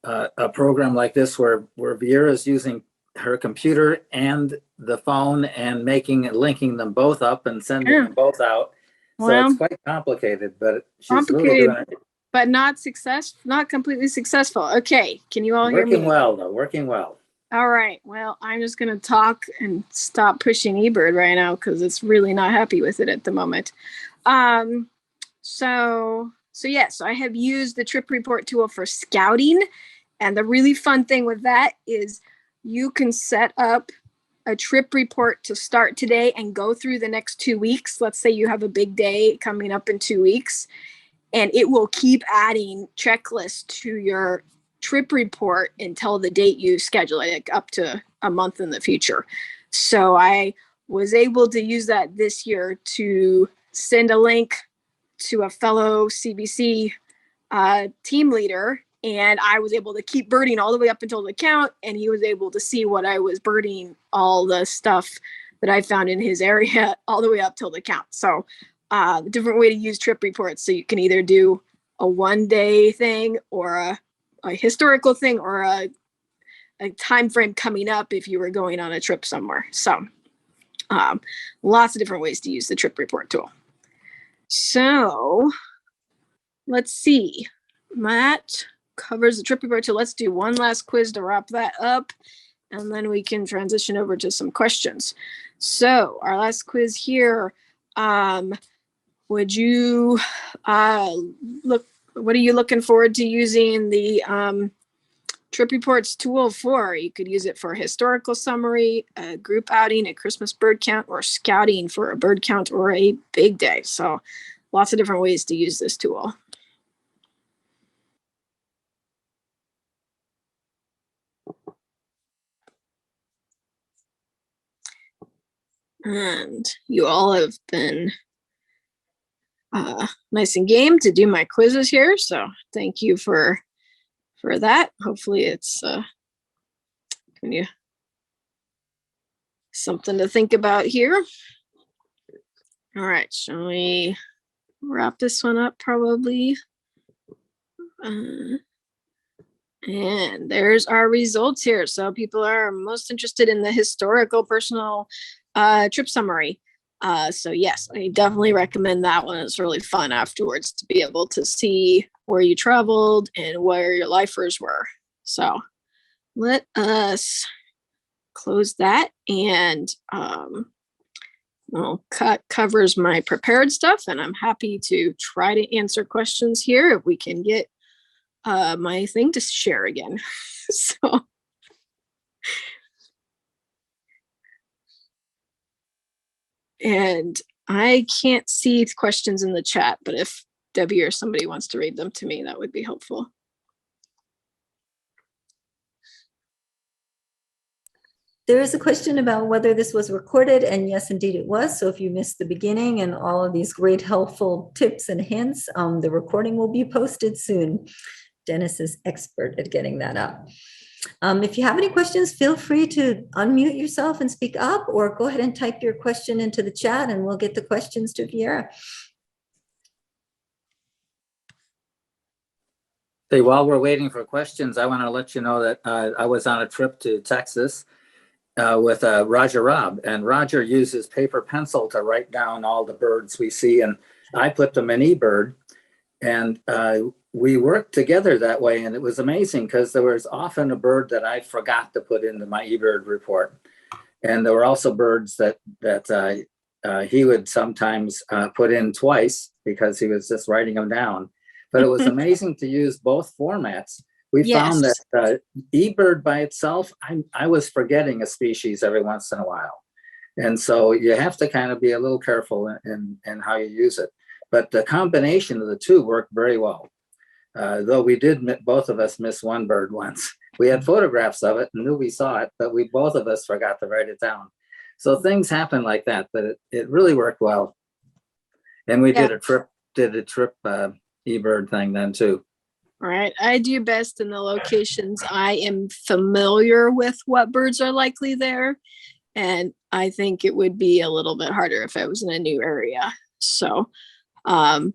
a program like this where Vjera is using her computer and the phone and linking them both up and sending Yeah. them both out. So Well, it's quite complicated, but she's really complicated, doing it. but not completely successful. Okay, can you all hear me? Working well, though, working well. All right. Well, I'm just going to talk and stop pushing eBird right now because it's really not happy with it at the moment. So yes, I have used the trip report tool for scouting. And the really fun thing with that is you can set up a trip report to start today and go through the next 2 weeks. Let's say you have a big day coming up in 2 weeks, and it will keep adding checklists to your trip report until the date you schedule it, like up to a month in the future. So I was able to use that this year to send a link to a fellow CBC team leader, and I was able to keep birding all the way up until the count, and he was able to see what I was birding, all the stuff that I found in his area all the way up till the count. So different way to use trip reports. So you can either do a 1 day thing or a historical thing or a time frame coming up if you were going on a trip somewhere. So lots of different ways to use the trip report tool. So let's see. That covers the trip report tool. Let's do one last quiz to wrap that up, and then we can transition over to some questions. So our last quiz here. Would you what are you looking forward to using the trip reports tool for? You could use it for a historical summary, a group outing, a Christmas bird count, or scouting for a bird count or a big day. So lots of different ways to use this tool. And you all have been nice and game to do my quizzes here. So thank you for that. Hopefully it's giving you something to think about here. All right, shall we wrap this one up probably? And there's our results here. So people are most interested in the historical personal trip summary. So yes, I definitely recommend that one. It's really fun afterwards to be able to see where you traveled and where your lifers were. So let us close that, and well, covers my prepared stuff, and I'm happy to try to answer questions here if we can get my thing to share again. So and I can't see questions in the chat, but if Debbie or somebody wants to read them to me, that would be helpful. There is a question about whether this was recorded, and yes, indeed it was. So if you missed the beginning and all of these great helpful tips and hints, the recording will be posted soon. Dennis is expert at getting that up. If you have any questions, feel free to unmute yourself and speak up, or go ahead and type your question into the chat and we'll get the questions to Vjera. Hey, while we're waiting for questions, I want to let you know that I was on a trip to Texas with Roger Robb, and Roger uses paper pencil to write down all the birds we see, and I put them in eBird, and we worked together that way, and it was amazing because there was often a bird that I forgot to put into my eBird report, and there were also birds that he would sometimes put in twice because he was just writing them down. But it was amazing to use both formats. We found that eBird by itself, I was forgetting a species every once in a while. And so you have to kind of be a little careful in how you use it. But the combination of the two worked very well. Though we did, both of us miss one bird once. We had photographs of it and knew we saw it, but both of us forgot to write it down. So things happen like that, but it really worked well. And we did a trip eBird thing then too. All right, I do best in the locations I am familiar with what birds are likely there. And I think it would be a little bit harder if I was in a new area. So, and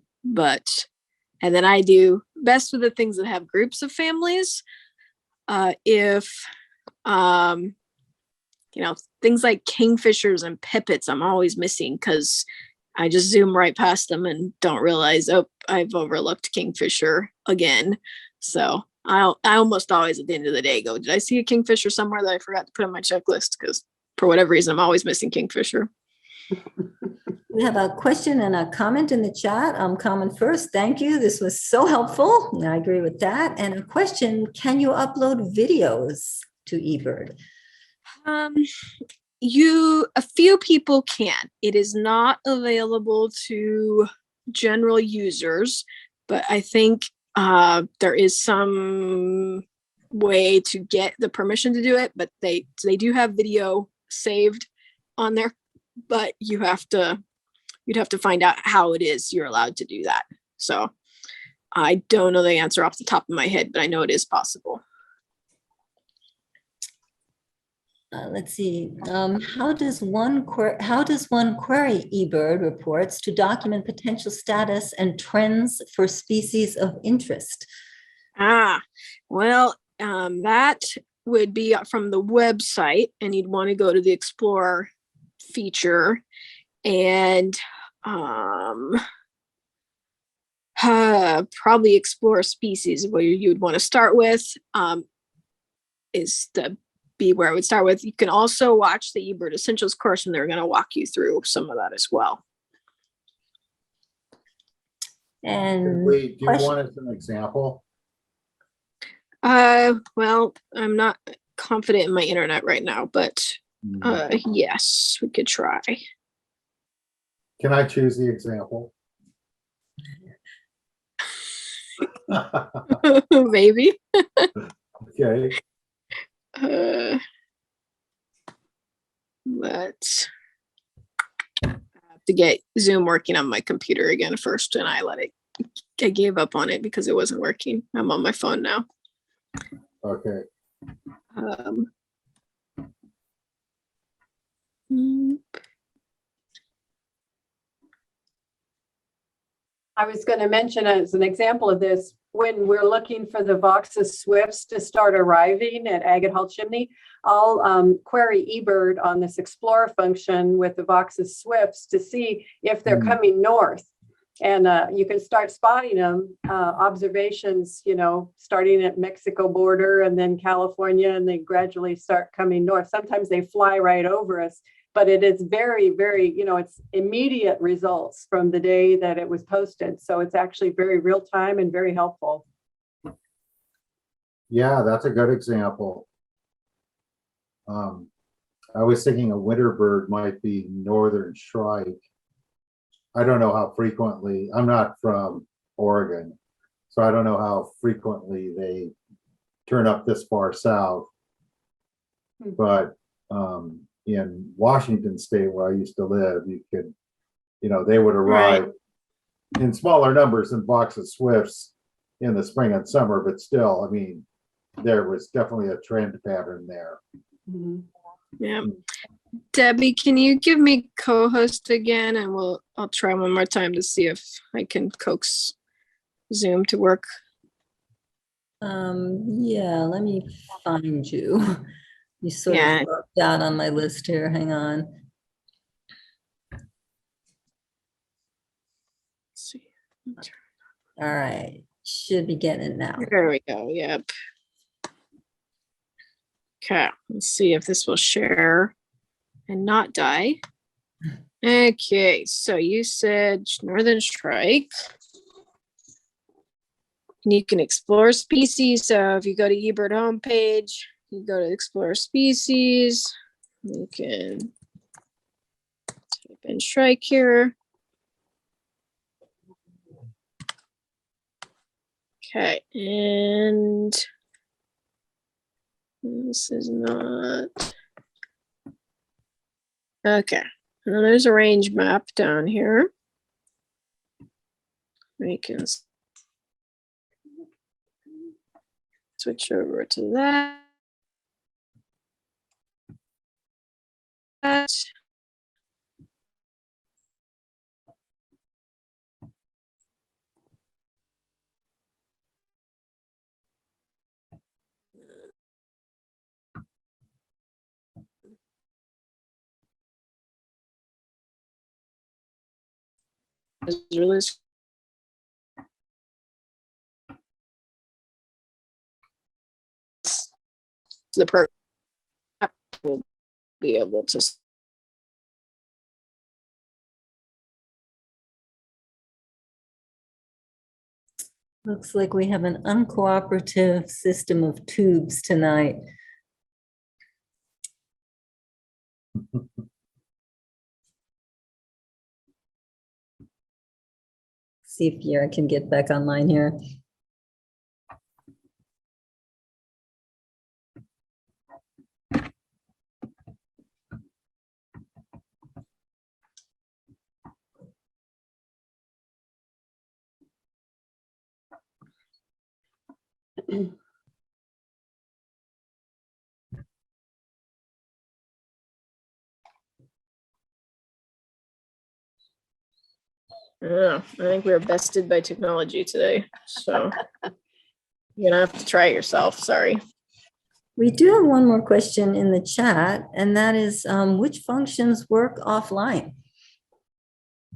then I do best with the things that have groups of families. If things like kingfishers and pipits, I'm always missing because I just zoom right past them and don't realize, oh, I've overlooked kingfisher again. So I almost always at the end of the day go, did I see a kingfisher somewhere that I forgot to put on my checklist? Because for whatever reason, I'm always missing kingfisher. We have a question and a comment in the chat. Comment first. Thank you. This was so helpful. I agree with that. And a question, can you upload videos to eBird? A few people can. It is not available to general users, but I think there is some way to get the permission to do it, but they do have video saved on there, but you'd have to find out how it is you're allowed to do that. So I don't know the answer off the top of my head, but I know it is possible. Let's see. How does one query eBird reports to document potential status and trends for species of interest? Well, that would be from the website, and you'd want to go to the Explore feature and probably explore species. Where you would want to start with is the be where I would start with. You can also watch the eBird Essentials course, and they're going to walk you through some of that as well. And do you want as an example? Well, I'm not confident in my internet right now, but yes, we could try. Can I choose the example? Maybe. Okay. Let's have to get Zoom working on my computer again first, and I gave up on it because it wasn't working. I'm on my phone now. Okay. I was going to mention as an example of this, when we're looking for the Voxus swifts to start arriving at Agate Hall Chimney, I'll query eBird on this explore function with the Voxus swifts to see if they're coming north. And you can start spotting them, observations, starting at Mexico border and then California, and they gradually start coming north. Sometimes they fly right over us, but it is very, very, it's immediate results from the day that it was posted. So it's actually very real time and very helpful. Yeah, that's a good example. I was thinking a winter bird might be northern shrike. I don't know how frequently, I'm not from Oregon, so I don't know how frequently they turn up this far south. But in Washington State, where I used to live, you could, they would arrive in smaller numbers than Voxus swifts in the spring and summer, but still, I mean, there was definitely a trend pattern there. Yeah. Debbie, can you give me co-host again, and I'll try one more time to see if I can coax Zoom to work. Yeah, let me find you. You sort of dropped out on my list here. Hang on. Let's see. All right, should be getting it now. There we go. Yep. Okay, let's see if this will share and not die. Okay, so you said northern shrike. And you can explore species. So if you go to eBird homepage, you go to explore species. You can type in shrike here. Okay, and this is not. Okay, and then there's a range map down here. We can switch over to that. is really the program will be able to. Looks like we have an uncooperative system of tubes tonight. See if Vjera can get back online here. Yeah, I think we were bested by technology today. So you're gonna have to try it yourself. Sorry. We do have one more question in the chat, and that is which functions work offline?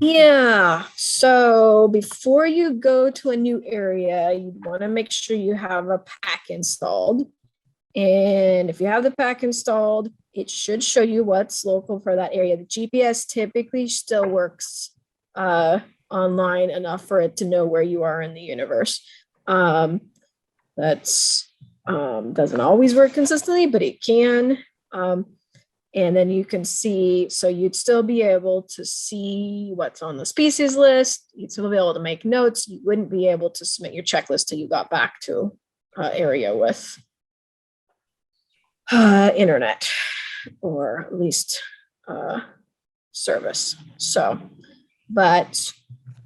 Yeah, so before you go to a new area, you want to make sure you have a pack installed. And if you have the pack installed, it should show you what's local for that area. The GPS typically still works online enough for it to know where you are in the universe. That's doesn't always work consistently, but it can. And then you can see, so you'd still be able to see what's on the species list. You'd still be able to make notes. You wouldn't be able to submit your checklist till you got back to area with internet, or at least service. So, but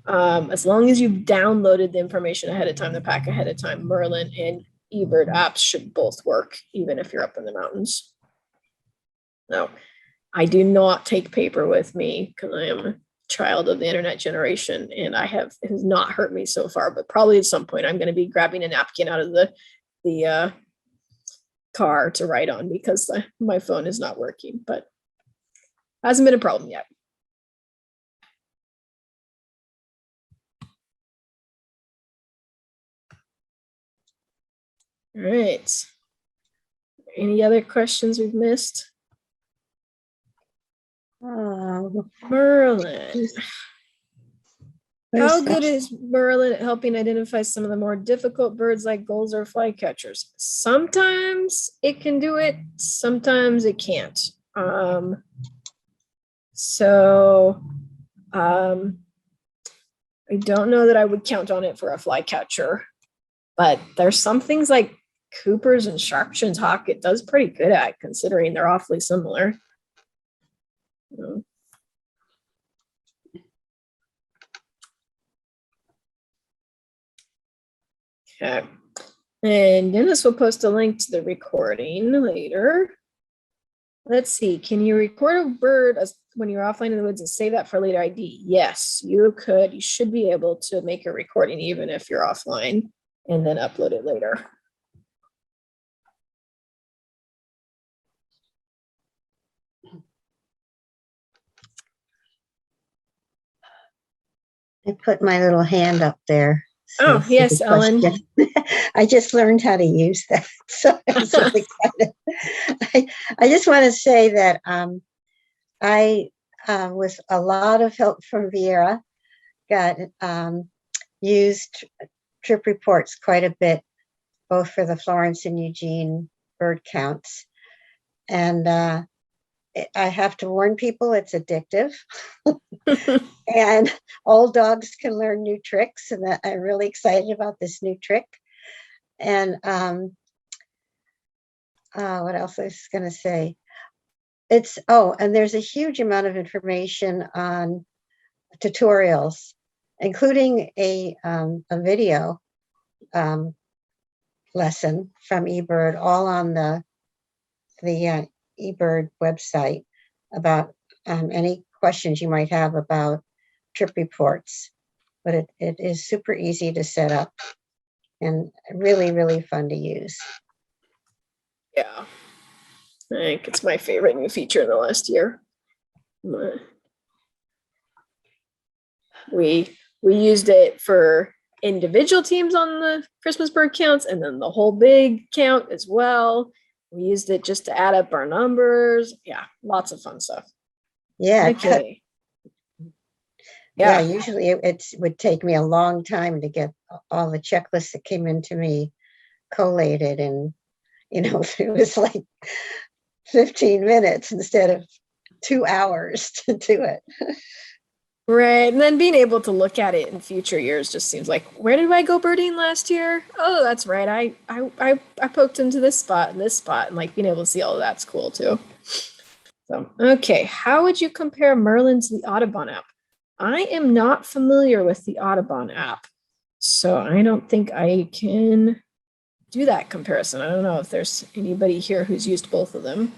as long as you've downloaded the information ahead of time, the pack ahead of time, Merlin and eBird apps should both work, even if you're up in the mountains. No, I do not take paper with me because I am a child of the internet generation, and it has not hurt me so far, but probably at some point I'm going to be grabbing a napkin out of the car to write on because my phone is not working, but hasn't been a problem yet. All right. Any other questions we've missed? Merlin. How good is Merlin at helping identify some of the more difficult birds like gulls or flycatchers? Sometimes it can do it, sometimes it can't. I don't know that I would count on it for a flycatcher, but there's some things like Cooper's and Sharpshin's hawk it does pretty good at, considering they're awfully similar. Okay. And Dennis will post a link to the recording later. Let's see. Can you record a bird when you're offline in the woods and save that for later ID? Yes, you could. You should be able to make a recording even if you're offline and then upload it later. I put my little hand up there. Oh, So yes, Ellen. I just learned how to use that. So I'm so excited. I just want to say that I, with a lot of help from Vjera, got used trip reports quite a bit, both for the Florence and Eugene bird counts. And I have to warn people, it's addictive. And old dogs can learn new tricks, and that I'm really excited about this new trick. And what else I was going to say? And there's a huge amount of information on tutorials, including a video lesson from eBird, all on the eBird website about any questions you might have about trip reports. But it is super easy to set up and really, really fun to use. Yeah, I think it's my favorite new feature in the last year. we used it for individual teams on the Christmas bird counts, and then the whole big count as well. We used it just to add up our numbers. Yeah, lots of fun stuff. Yeah, Okay. yeah, Yeah. usually it would take me a long time to get all the checklists that came into me collated, and it was like 15 minutes instead of 2 hours to do it. Right. And then being able to look at it in future years just seems like, where did I go birding last year? Oh, that's right. I poked into this spot and this spot, and like being able to see all of that's cool too. So, okay. How would you compare Merlin to the Audubon app? I am not familiar with the Audubon app, so I don't think I can do that comparison. I don't know if there's anybody here who's used both of them.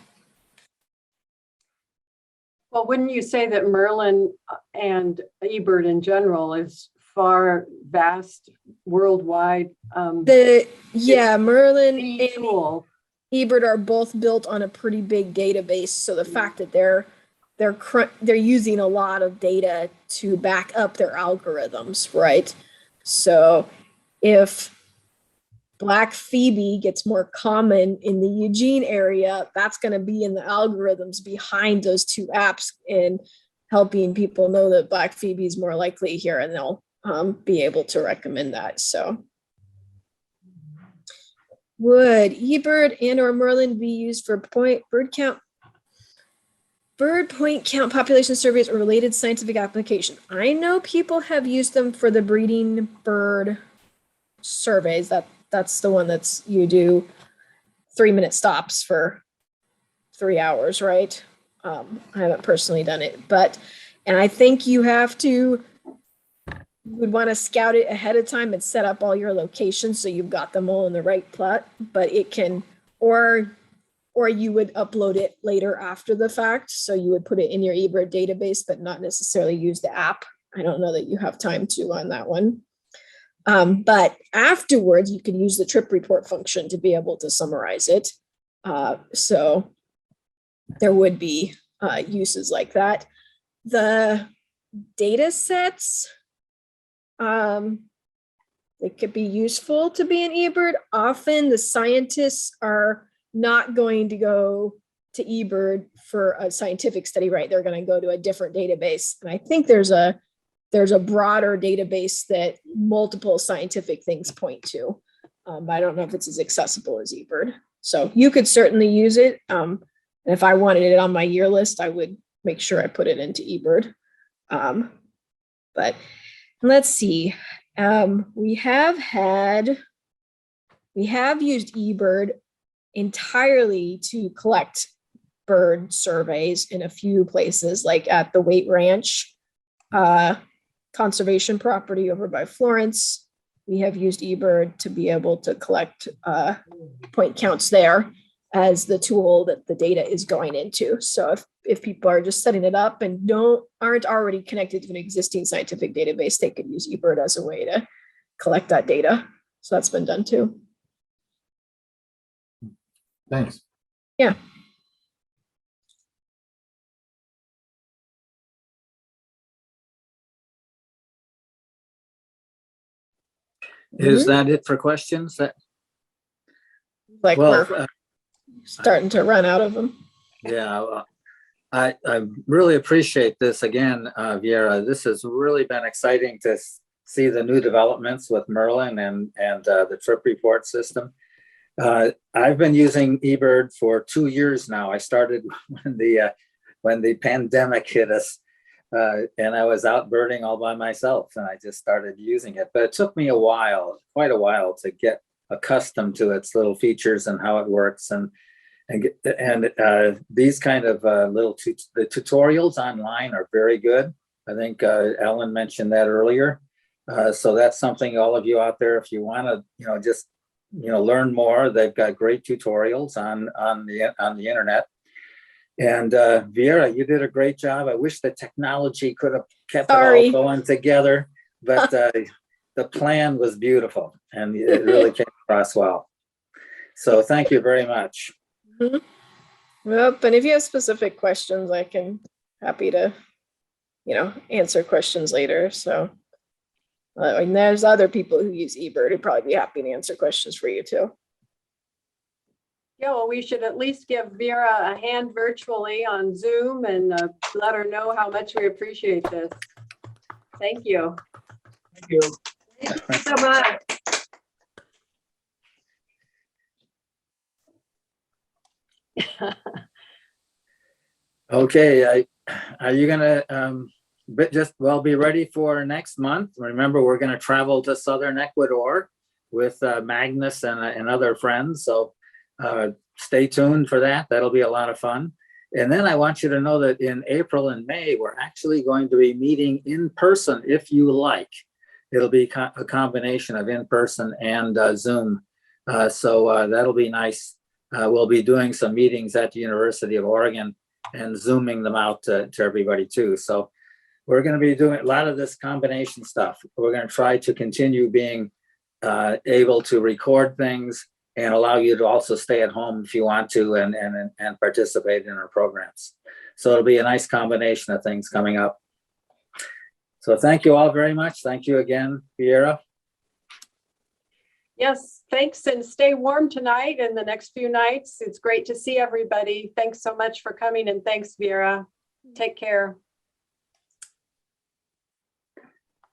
Well, wouldn't you say that Merlin and eBird in general is far vast worldwide? Merlin and Tool. eBird are both built on a pretty big database, so the fact that they're using a lot of data to back up their algorithms, right? So if Black Phoebe gets more common in the Eugene area, that's going to be in the algorithms behind those two apps and helping people know that Black Phoebe is more likely here, and they'll be able to recommend that. So would eBird and or Merlin be used for bird point count population surveys or related scientific application? I know people have used them for the breeding bird surveys. That's the one you do 3-minute stops for 3 hours, right? I haven't personally done it, and I think you would want to scout it ahead of time and set up all your locations so you've got them all in the right plot, but it can, or you would upload it later after the fact. So you would put it in your eBird database, but not necessarily use the app. I don't know that you have time to on that one. But afterwards, you can use the trip report function to be able to summarize it. So there would be uses like that. The data sets, they could be useful to be in eBird. Often the scientists are not going to go to eBird for a scientific study, right? They're going to go to a different database. And I think there's a broader database that multiple scientific things point to. But I don't know if it's as accessible as eBird. So you could certainly use it. And if I wanted it on my year list, I would make sure I put it into eBird. But let's see. We have used eBird entirely to collect bird surveys in a few places, like at the Waite Ranch conservation property over by Florence. We have used eBird to be able to collect point counts there as the tool that the data is going into. So if people are just setting it up and aren't already connected to an existing scientific database, they could use eBird as a way to collect that data. So that's been done too. Thanks. Yeah. Is that it for questions? Like Well, we're starting to run out of them. Yeah, I really appreciate this again, Vjera. This has really been exciting to see the new developments with Merlin and the trip report system. I've been using eBird for 2 years now. I started when the pandemic hit us, and I was out birding all by myself, and I just started using it. But it took me quite a while, to get accustomed to its little features and how it works, and these kind of the tutorials online are very good. I think Ellen mentioned that earlier. So that's something, all of you out there, if you want to, just learn more, they've got great tutorials on the internet. And Vjera, you did a great job. I wish the technology could have kept it all going together, but the plan was beautiful and it really came across well. So thank you very much. Mm-hmm. Well, and if you have specific questions, happy to answer questions later. So, and there's other people who use eBird who'd probably be happy to answer questions for you too. Yeah, well, we should at least give Vjera a hand virtually on Zoom and let her know how much we appreciate this. Thank you. Thank you. Thank you so much. Okay, are you gonna be ready for next month? Remember, we're gonna travel to southern Ecuador with Magnus and other friends. So stay tuned for that. That'll be a lot of fun. And then I want you to know that in April and May, we're actually going to be meeting in person if you like. It'll be a combination of in person and Zoom. So that'll be nice. We'll be doing some meetings at the University of Oregon and Zooming them out to everybody too. So we're going to be doing a lot of this combination stuff. We're going to try to continue being able to record things and allow you to also stay at home if you want to and participate in our programs. So it'll be a nice combination of things coming up. So thank you all very much. Thank you again, Vjera. Yes, thanks, and stay warm tonight and the next few nights. It's great to see everybody. Thanks so much for coming, and thanks, Vjera. Take care.